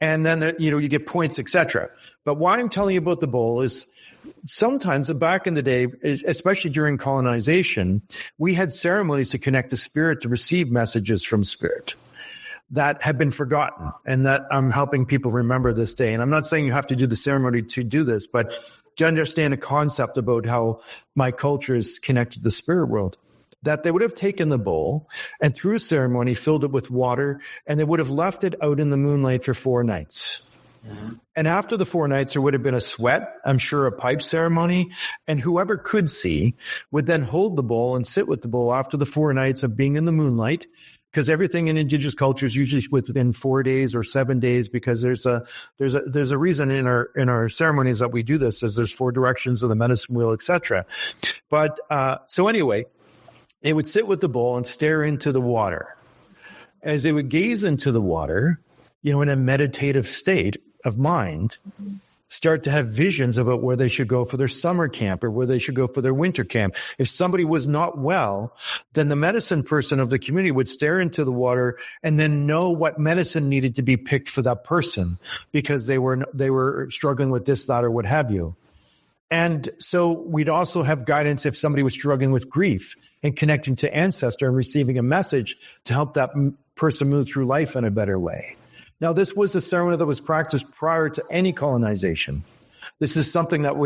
And then, you get points, etc. But why I'm telling you about the bowl is sometimes back in the day, especially during colonization, we had ceremonies to connect to spirit, to receive messages from spirit that have been forgotten, and that I'm helping people remember this day. And I'm not saying you have to do the ceremony to do this, but to understand a concept about how my culture is connected to the spirit world. That they would have taken the bowl and through a ceremony filled it with water, and they would have left it out in the moonlight for 4 nights. Mm-hmm. And after the 4 nights, there would have been a sweat, I'm sure a pipe ceremony, and whoever could see would then hold the bowl and sit with the bowl after the 4 nights of being in the moonlight, because everything in Indigenous culture is usually within 4 days or 7 days, because there's a reason in our ceremonies that we do this, as there's 4 directions of the medicine wheel, etc. But so anyway, they would sit with the bowl and stare into the water. As they would gaze into the water, in a meditative state of mind, start to have visions about where they should go for their summer camp or where they should go for their winter camp. If somebody was not well, then the medicine person of the community would stare into the water and then know what medicine needed to be picked for that person, because they were struggling with this, that, or what have you. And so we'd also have guidance if somebody was struggling with grief and connecting to ancestor and receiving a message to help that person move through life in a better way. Now, this was a ceremony that was practiced prior to any colonization. This is something that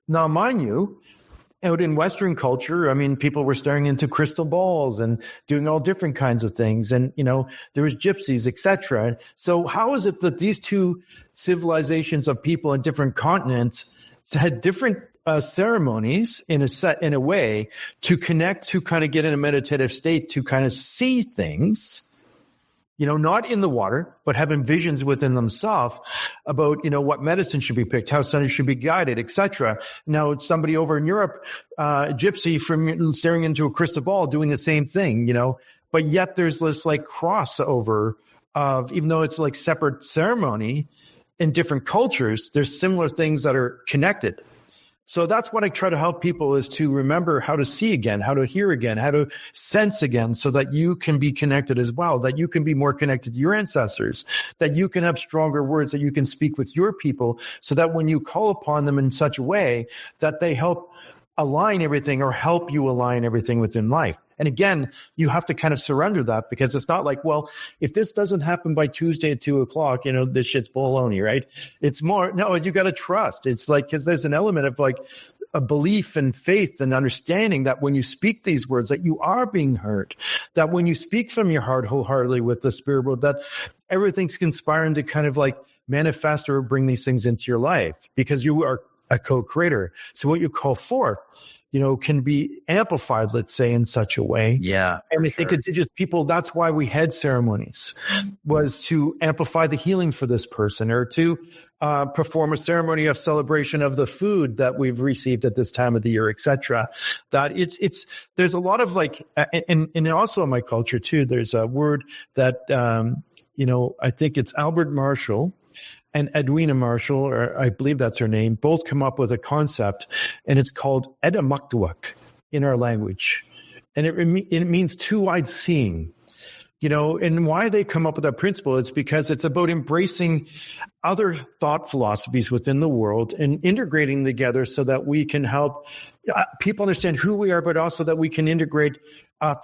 now mind you, out in Western culture, people were staring into crystal balls and doing all different kinds of things. And, there was gypsies, etc. So how is it that these 2 civilizations of people on different continents had different ceremonies in a way to connect, to kind of get in a meditative state, to kind of see things, not in the water, but having visions within themselves about, what medicine should be picked, how somebody should be guided, etc. Now, somebody over in Europe, gypsy from staring into a crystal ball doing the same thing, but yet there's this like crossover of, even though it's like separate ceremony in different cultures, there's similar things that are connected. So that's what I try to help people, is to remember how to see again, how to hear again, how to sense again, so that you can be connected as well, that you can be more connected to your ancestors, that you can have stronger words that you can speak with your people, so that when you call upon them in such a way that they help align everything, or help you align everything within life. And again, you have to kind of surrender that, because it's not like, well, if this doesn't happen by Tuesday at 2:00, this shit's baloney, right? It's more, no, you got to trust. It's like, because there's an element of like a belief and faith and understanding that when you speak these words, that you are being heard, that when you speak from your heart wholeheartedly with the spirit world, that everything's conspiring to kind of like manifest or bring these things into your life, because you are a co-creator. So what you call forth, can be amplified, let's say, in such a way. Yeah. And I think Indigenous people, that's why we had ceremonies, was to amplify the healing for this person, or to perform a ceremony of celebration of the food that we've received at this time of the year, etc. That there's a lot of like, and also in my culture too, there's a word that, I think it's Albert Marshall and Edwina Marshall, or I believe that's her name, both come up with a concept, and it's called Edamaktuak in our language. And it means two-eyed seeing. And why they come up with that principle, it's because it's about embracing other thought philosophies within the world and integrating together, so that we can help people understand who we are, but also that we can integrate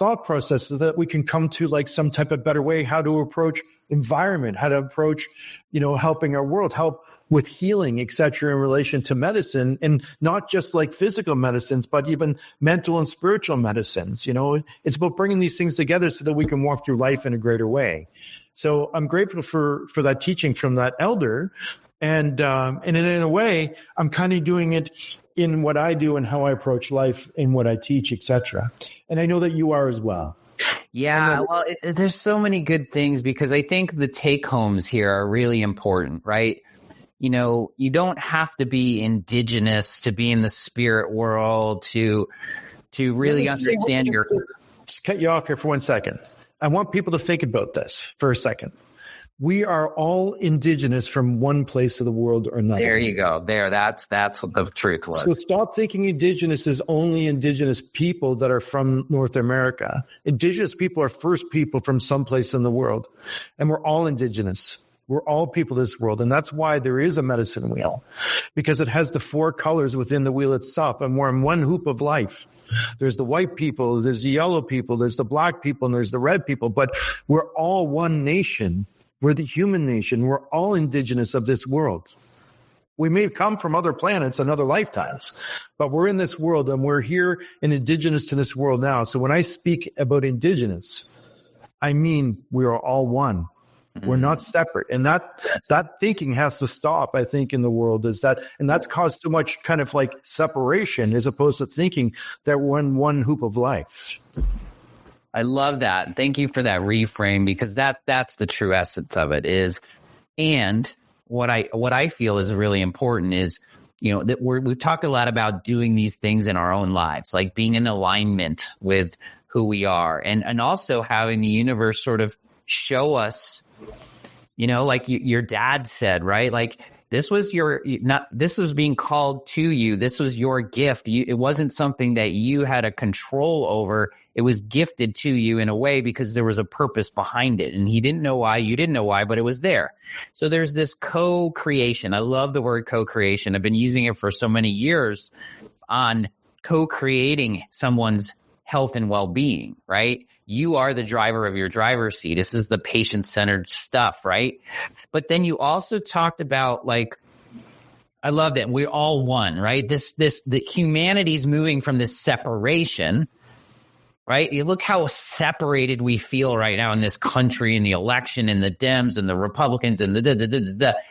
thought processes, so that we can come to like some type of better way, how to approach environment, how to approach, helping our world, help with healing, et cetera, in relation to medicine, and not just like physical medicines, but even mental and spiritual medicines. It's about bringing these things together so that we can walk through life in a greater way. So I'm grateful for that teaching from that elder. And in a way, I'm kind of doing it in what I do and how I approach life, in what I teach, et cetera. And I know that you are as well. Yeah, well, there's so many good things, because I think the take-homes here are really important, right? You don't have to be Indigenous to be in the spirit world, to really understand your... Just cut you off here for 1 second. I want people to think about this for a second. We are all Indigenous from one place of the world or another. There you go. That's what the truth was. So stop thinking Indigenous is only Indigenous people that are from North America. Indigenous people are first people from someplace in the world. And we're all Indigenous. We're all people of this world. And that's why there is a medicine wheel, because it has the 4 colors within the wheel itself. And we're in one hoop of life. There's the white people, there's the yellow people, there's the black people, and there's the red people. But we're all one nation. We're the human nation. We're all Indigenous of this world. We may come from other planets and other lifetimes, but we're in this world, and we're here and Indigenous to this world now. So when I speak about Indigenous, I mean we are all one. Mm-hmm. We're not separate. And that thinking has to stop, I think, in the world, and that's caused so much kind of like separation, as opposed to thinking that we're in one hoop of life. I love that. Thank you for that reframe, because that's the true essence of it is. And what I feel is really important is, that we've talked a lot about doing these things in our own lives, like being in alignment with who we are, and also having the universe sort of show us, like your dad said, right? Like this was this was being called to you. This was your gift. It wasn't something that you had a control over. It was gifted to you in a way, because there was a purpose behind it. And he didn't know why, you didn't know why, but it was there. So there's this co-creation. I love the word co-creation. I've been using it for so many years on co-creating someone's health and well-being, right? You are the driver of your driver's seat. This is the patient-centered stuff, right? But then you also talked about, like, I love that we're all one, right? The humanity's moving from this separation right? You look how separated we feel right now in this country, in the election, and the Dems and the Republicans and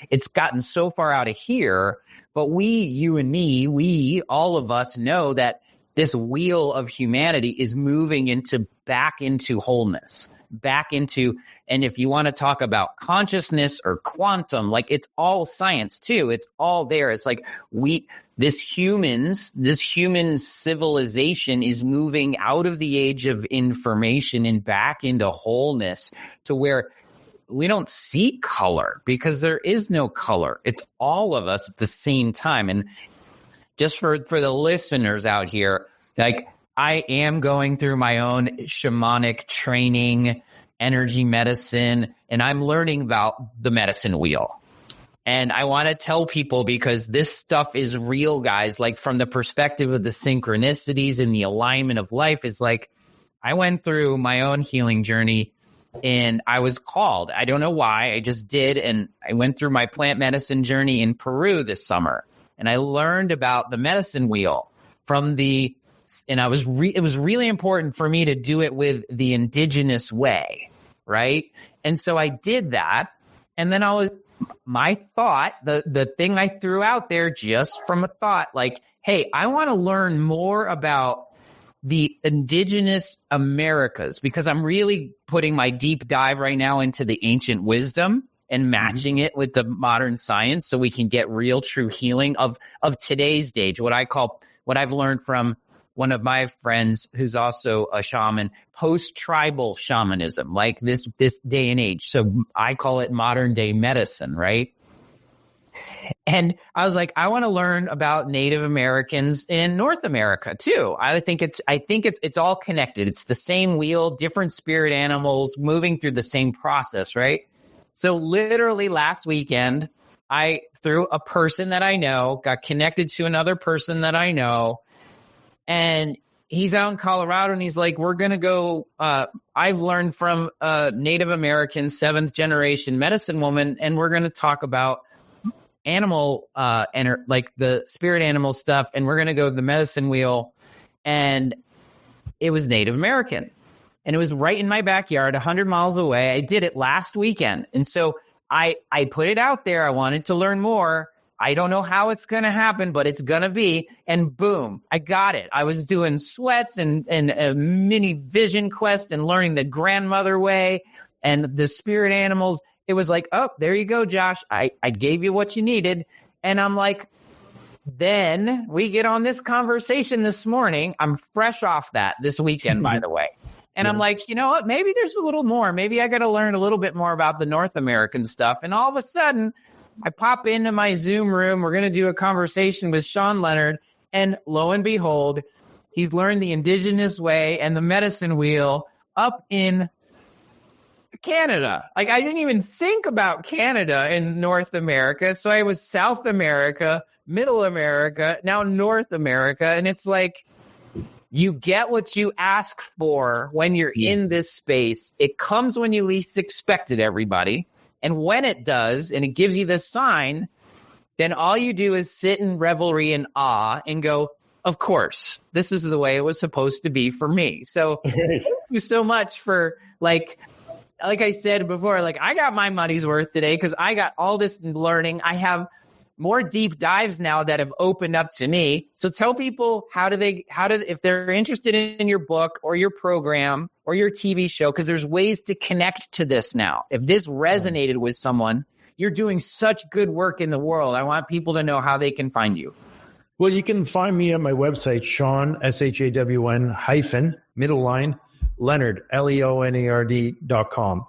it's gotten so far out of here. But we, you and me, all of us know that this wheel of humanity is moving back into wholeness, back into, and if you want to talk about consciousness or quantum, like it's all science too. It's all there. It's like this human civilization is moving out of the age of information and back into wholeness, to where we don't see color, because there is no color. It's all of us at the same time. And just for the listeners out here, like, I am going through my own shamanic training, energy medicine, and I'm learning about the medicine wheel. And I want to tell people, because this stuff is real, guys, like from the perspective of the synchronicities and the alignment of life, is like, I went through my own healing journey and I was called. I don't know why, I just did. And I went through my plant medicine journey in Peru this summer, and I learned about the medicine wheel and it was really important for me to do it with the indigenous way, right? And so I did that, and then my thought, the thing I threw out there just from a thought, like, hey, I want to learn more about the indigenous Americas, because I'm really putting my deep dive right now into the ancient wisdom and matching it with the modern science, so we can get real, true healing of today's stage. What I've learned from one of my friends who's also a shaman, post-tribal shamanism, like this day and age. So I call it modern day medicine, right? And I was like, I want to learn about Native Americans in North America too. I think it's all connected. It's the same wheel, different spirit animals moving through the same process, right? So literally last weekend, I, through a person that I know, got connected to another person that I know. And he's out in Colorado, and he's like, we're going to go, I've learned from a Native American 7th generation medicine woman, and we're going to talk about animal, like the spirit animal stuff. And we're going to go to the medicine wheel. And it was Native American, and it was right in my backyard, 100 miles away. I did it last weekend. And so I put it out there. I wanted to learn more. I don't know how it's going to happen, but it's going to be. And boom, I got it. I was doing sweats and a mini vision quest and learning the grandmother way and the spirit animals. It was like, oh, there you go, Josh. I gave you what you needed. And I'm like, then we get on this conversation this morning. I'm fresh off that this weekend, by the way. And I'm like, you know what? Maybe there's a little more. Maybe I got to learn a little bit more about the North American stuff. And all of a sudden, I pop into my Zoom room. We're going to do a conversation with Shawn Leonard. And lo and behold, he's learned the indigenous way and the medicine wheel up in Canada. Like, I didn't even think about Canada in North America. So I was South America, Middle America, now North America. And it's like, you get what you ask for when you're in this space. It comes when you least expect it, everybody. And when it does, and it gives you this sign, then all you do is sit in revelry and awe and go, of course, this is the way it was supposed to be for me. So thank you so much for, like I said before, like, I got my money's worth today, because I got all this learning. I have more deep dives now that have opened up to me. So tell people if they're interested in your book or your program or your TV show, because there's ways to connect to this now. If this resonated with someone, you're doing such good work in the world. I want people to know how they can find you. Well, you can find me on my website, Shawn, SHAWN hyphen, middle line, Leonard, LEONARD.com.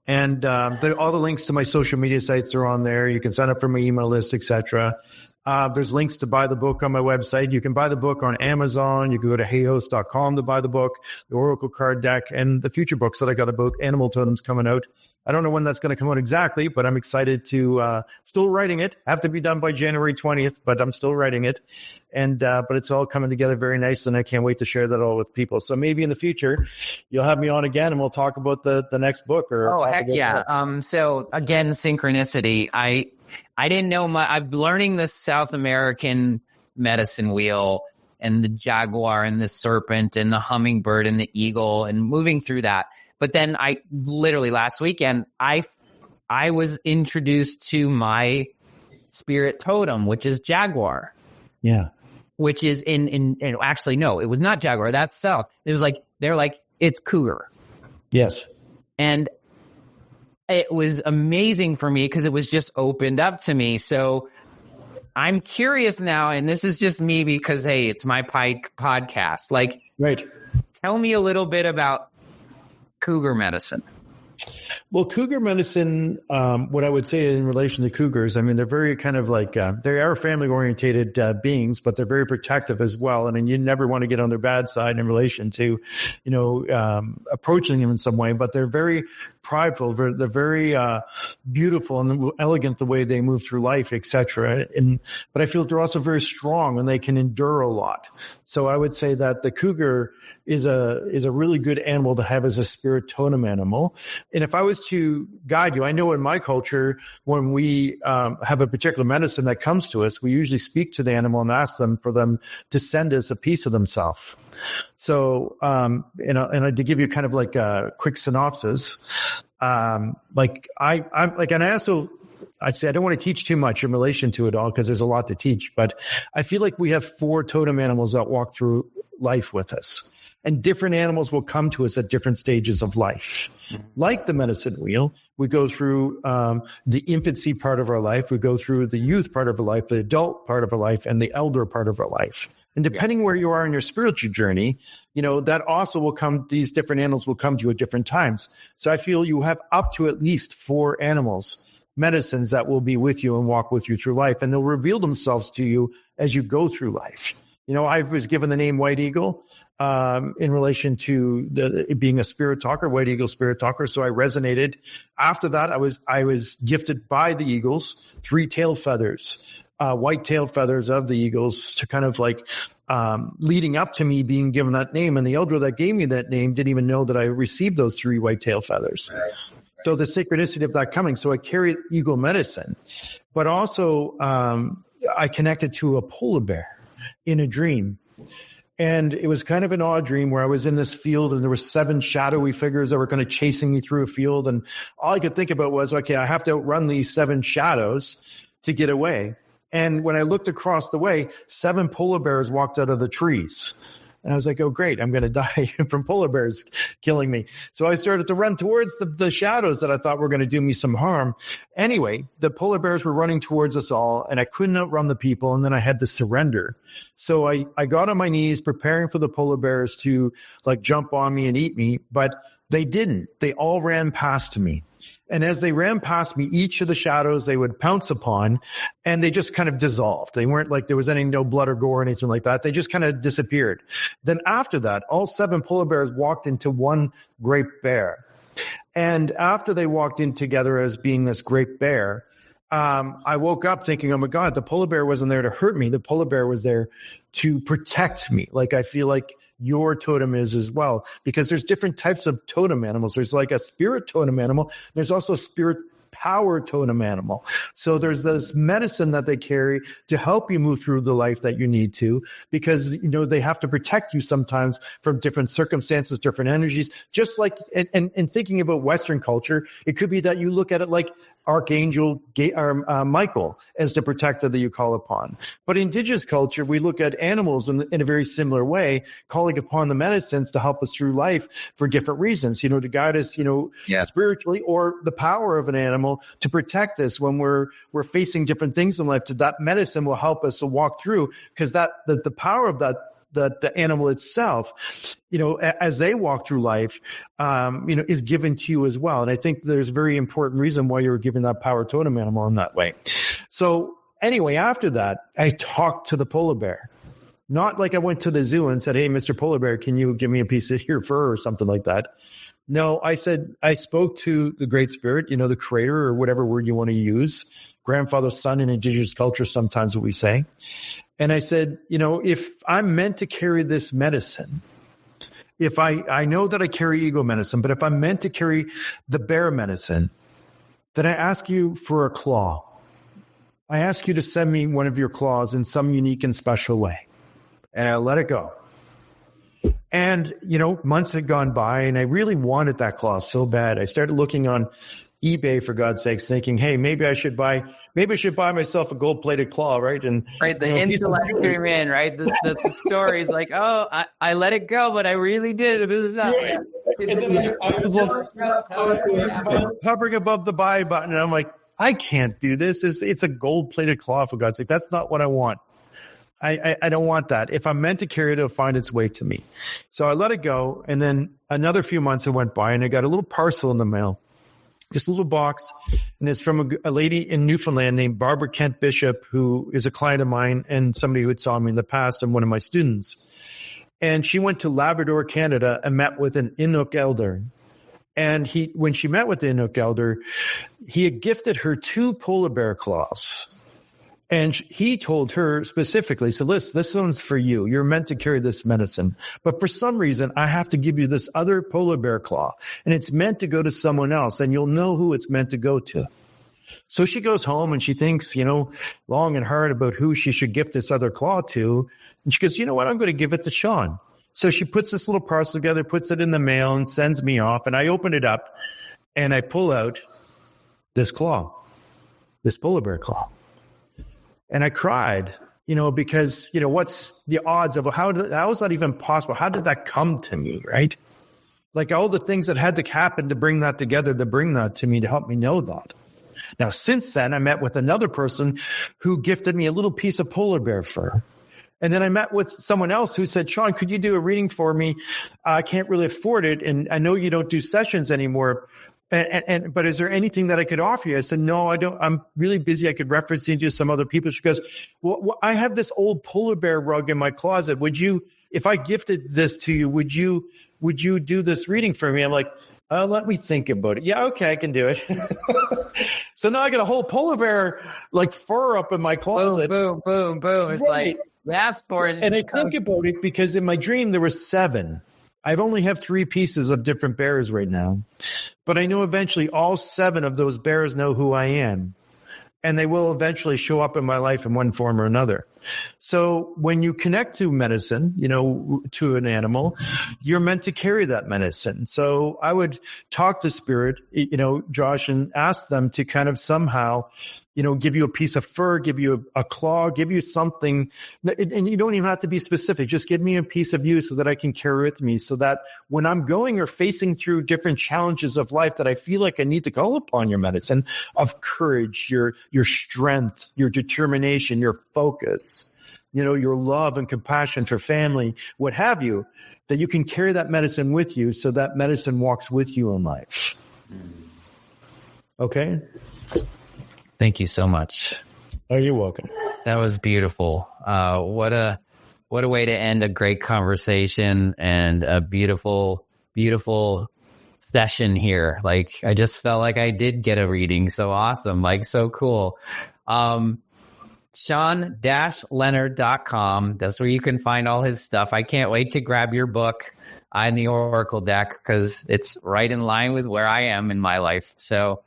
And all the links to my social media sites are on there. You can sign up for my email list, etc. There's links to buy the book on my website. You can buy the book on Amazon. You can go to heyhost.com to buy the book, the Oracle card deck, and the future books that I got about animal totems coming out. I don't know when that's going to come out exactly, but I'm excited to still writing it. Have to be done by January 20th, but I'm still writing it. And but it's all coming together very nice, and I can't wait to share that all with people. So maybe in the future you'll have me on again, and we'll talk about the next book. Or heck yeah. So again, synchronicity. I didn't know I'm learning the South American medicine wheel, and the jaguar and the serpent and the hummingbird and the eagle and moving through that. But then I literally last weekend, I was introduced to my spirit totem, which is jaguar. Yeah. Which is actually, no, it was not jaguar. That's south. It was like, they're like, it's cougar. Yes. And it was amazing for me because it was just opened up to me. So I'm curious now, and this is just me because, hey, it's my podcast. Like, right. Tell me a little bit about cougar medicine. Well, cougar medicine, what I would say in relation to cougars, I mean, they're very kind of like, they are family orientated beings, but they're very protective as well. And you never want to get on their bad side in relation to, approaching them in some way, but they're very prideful. They're very beautiful and elegant the way they move through life, etc. But I feel they're also very strong and they can endure a lot. So I would say that the cougar is a really good animal to have as a spirit totem animal. And if I was to guide you, I know in my culture, when we have a particular medicine that comes to us, we usually speak to the animal and ask them for them to send us a piece of themselves. So, and to give you kind of like a quick synopsis, I'd say I don't want to teach too much in relation to it all because there's a lot to teach, but I feel like we have 4 totem animals that walk through life with us. And different animals will come to us at different stages of life. Like the medicine wheel, we go through the infancy part of our life, we go through the youth part of our life, the adult part of our life, and the elder part of our life. And depending where you are in your spiritual journey, that also will come, these different animals will come to you at different times. So I feel you have up to at least 4 animals, medicines that will be with you and walk with you through life. And they'll reveal themselves to you as you go through life. I was given the name White Eagle in relation to it being a spirit talker, White Eagle spirit talker. So I resonated. After that, I was gifted by the eagles 3 tail feathers, white tail feathers of the eagles to kind of like leading up to me being given that name. And the elder that gave me that name didn't even know that I received those 3 white tail feathers. So the synchronicity of that coming. So I carried eagle medicine, but also I connected to a polar bear in a dream. And it was kind of an odd dream where I was in this field and there were 7 shadowy figures that were kind of chasing me through a field. And all I could think about was, okay, I have to outrun these 7 shadows to get away. And when I looked across the way, 7 polar bears walked out of the trees. And I was like, oh, great, I'm going to die from polar bears killing me. So I started to run towards the shadows that I thought were going to do me some harm. Anyway, the polar bears were running towards us all, and I couldn't outrun the people, and then I had to surrender. So I got on my knees preparing for the polar bears to like jump on me and eat me, but they didn't. They all ran past me. And as they ran past me, each of the shadows they would pounce upon, and they just kind of dissolved. They weren't like there was no blood or gore or anything like that. They just kind of disappeared. Then after that, all 7 polar bears walked into one great bear. And after they walked in together as being this great bear, I woke up thinking, oh my God, the polar bear wasn't there to hurt me. The polar bear was there to protect me. Like I feel like your totem is as well, because there's different types of totem animals. There's like a spirit totem animal. There's also a spirit power totem animal. So there's this medicine that they carry to help you move through the life that you need to, because, they have to protect you sometimes from different circumstances, different energies. Just like, and thinking about Western culture, it could be that you look at it like Archangel Michael as the protector that you call upon. But in Indigenous culture, we look at animals in a very similar way, calling upon the medicines to help us through life for different reasons, to guide us, spiritually, or the power of an animal to protect us when we're facing different things in life. That medicine will help us to walk through, because the power of that the animal itself, as they walk through life, is given to you as well. And I think there's a very important reason why you're given that power totem animal in that way. So anyway, after that, I talked to the polar bear. Not like I went to the zoo and said, hey, Mr. Polar Bear, can you give me a piece of your fur or something like that? No, I spoke to the Great Spirit, the creator, or whatever word you want to use. Grandfather, son in Indigenous culture, sometimes what we say. And I said, if I'm meant to carry this medicine, if I know that I carry eagle medicine, but if I'm meant to carry the bear medicine, then I ask you for a claw. I ask you to send me one of your claws in some unique and special way. and I let it go. And, months had gone by and I really wanted that claw so bad. I started looking on eBay, for God's sakes, thinking, hey, maybe I should buy myself a gold-plated claw, right? And right, the intellect came in, right? The story's like, oh, I let it go, but I really did. Yeah. And then I was hovering above the buy button, and I'm like, I can't do this. It's a gold-plated claw, for God's sake. That's not what I want. I don't want that. If I'm meant to carry it, it'll find its way to me. So I let it go, and then another few months went by, and I got a little parcel in the mail. Just a little box, and it's from a lady in Newfoundland named Barbara Kent Bishop, who is a client of mine and somebody who had saw me in the past and one of my students. And she went to Labrador, Canada, and met with an Inuk elder. And when she met with the Inuk elder, he had gifted her 2 polar bear claws. And he told her specifically, so listen, this one's for you. You're meant to carry this medicine. But for some reason, I have to give you this other polar bear claw. And it's meant to go to someone else. And you'll know who it's meant to go to. So she goes home and she thinks, long and hard about who she should gift this other claw to. And she goes, you know what? I'm going to give it to Shawn. So she puts this little parcel together, puts it in the mail, and sends me off. And I open it up and I pull out this claw, this polar bear claw. And I cried, because, what's the odds of how is that even possible? How did that come to me, right? Like all the things that had to happen to bring that together, to bring that to me, to help me know that. Now, since then, I met with another person who gifted me a little piece of polar bear fur. And then I met with someone else who said, Shawn, could you do a reading for me? I can't really afford it. And I know you don't do sessions anymore. But is there anything that I could offer you? I said, no, I don't. I'm really busy. I could reference you to some other people. She goes, well, I have this old polar bear rug in my closet. Would you, if I gifted this to you, would you do this reading for me? I'm like, let me think about it. Yeah, okay, I can do it. So now I got a whole polar bear fur up in my closet. Boom, boom, boom, boom. It's right. You asked for it. And I think about it because in my dream there were 7. I only have 3 pieces of different bears right now, but I know eventually all 7 of those bears know who I am, and they will eventually show up in my life in one form or another. So when you connect to medicine, to an animal, you're meant to carry that medicine. So I would talk to spirit, Josh, and ask them to kind of somehow, give you a piece of fur, give you a claw, give you something. And you don't even have to be specific. Just give me a piece of you so that I can carry with me, so that when I'm going or facing through different challenges of life that I feel like I need to call upon your medicine of courage, your strength, your determination, your focus, your love and compassion for family, what have you, that you can carry that medicine with you so that medicine walks with you in life. Okay? Thank you so much. Oh, you're welcome. That was beautiful. What a way to end a great conversation and a beautiful, beautiful session here. I just felt like I did get a reading. So awesome. So cool. Shawn-Leonard.com. That's where you can find all his stuff. I can't wait to grab your book on the Oracle deck because it's right in line with where I am in my life. So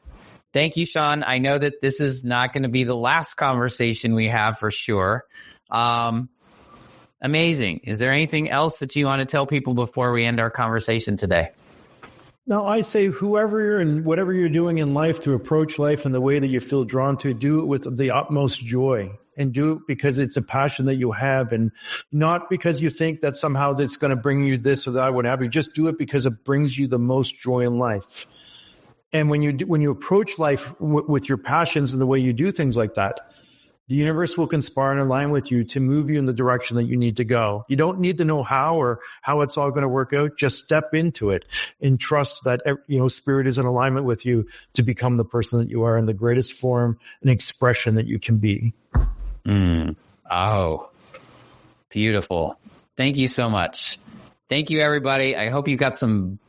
thank you, Shawn. I know that this is not going to be the last conversation we have for sure. Amazing. Is there anything else that you want to tell people before we end our conversation today? No, I say whoever you're and whatever you're doing in life, to approach life in the way that you feel drawn to, do it with the utmost joy, and do it because it's a passion that you have, and not because you think that somehow that's going to bring you this or that, whatever. Just do it because it brings you the most joy in life. And when you approach life with your passions and the way you do things like that, the universe will conspire and align with you to move you in the direction that you need to go. You don't need to know how it's all going to work out. Just step into it and trust that, spirit is in alignment with you to become the person that you are in the greatest form and expression that you can be. Oh, beautiful. Thank you so much. Thank you, everybody. I hope you got some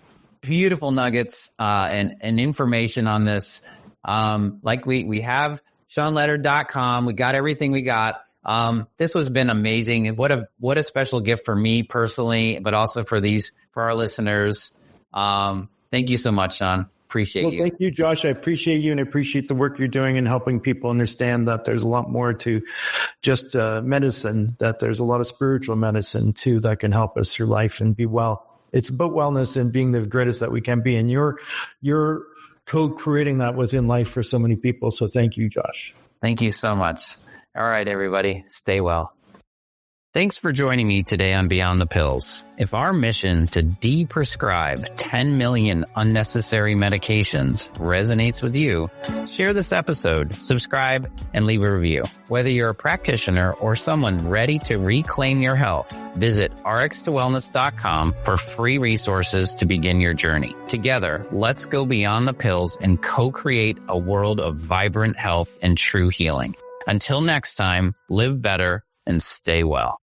beautiful nuggets and information on this. We have ShawnLeonard.com. We got everything we got. This has been amazing. What a special gift for me personally, but also for our listeners. Thank you so much, Shawn. Appreciate you. Thank you, Josh. I appreciate you and I appreciate the work you're doing in helping people understand that there's a lot more to just medicine, that there's a lot of spiritual medicine too that can help us through life and be well. It's about wellness and being the greatest that we can be. And you're co-creating that within life for so many people. So thank you, Josh. Thank you so much. All right, everybody, stay well. Thanks for joining me today on Beyond the Pills. If our mission to deprescribe 10 million unnecessary medications resonates with you, share this episode, subscribe, and leave a review. Whether you're a practitioner or someone ready to reclaim your health, visit rx2wellness.com for free resources to begin your journey. Together, let's go beyond the pills and co-create a world of vibrant health and true healing. Until next time, live better and stay well.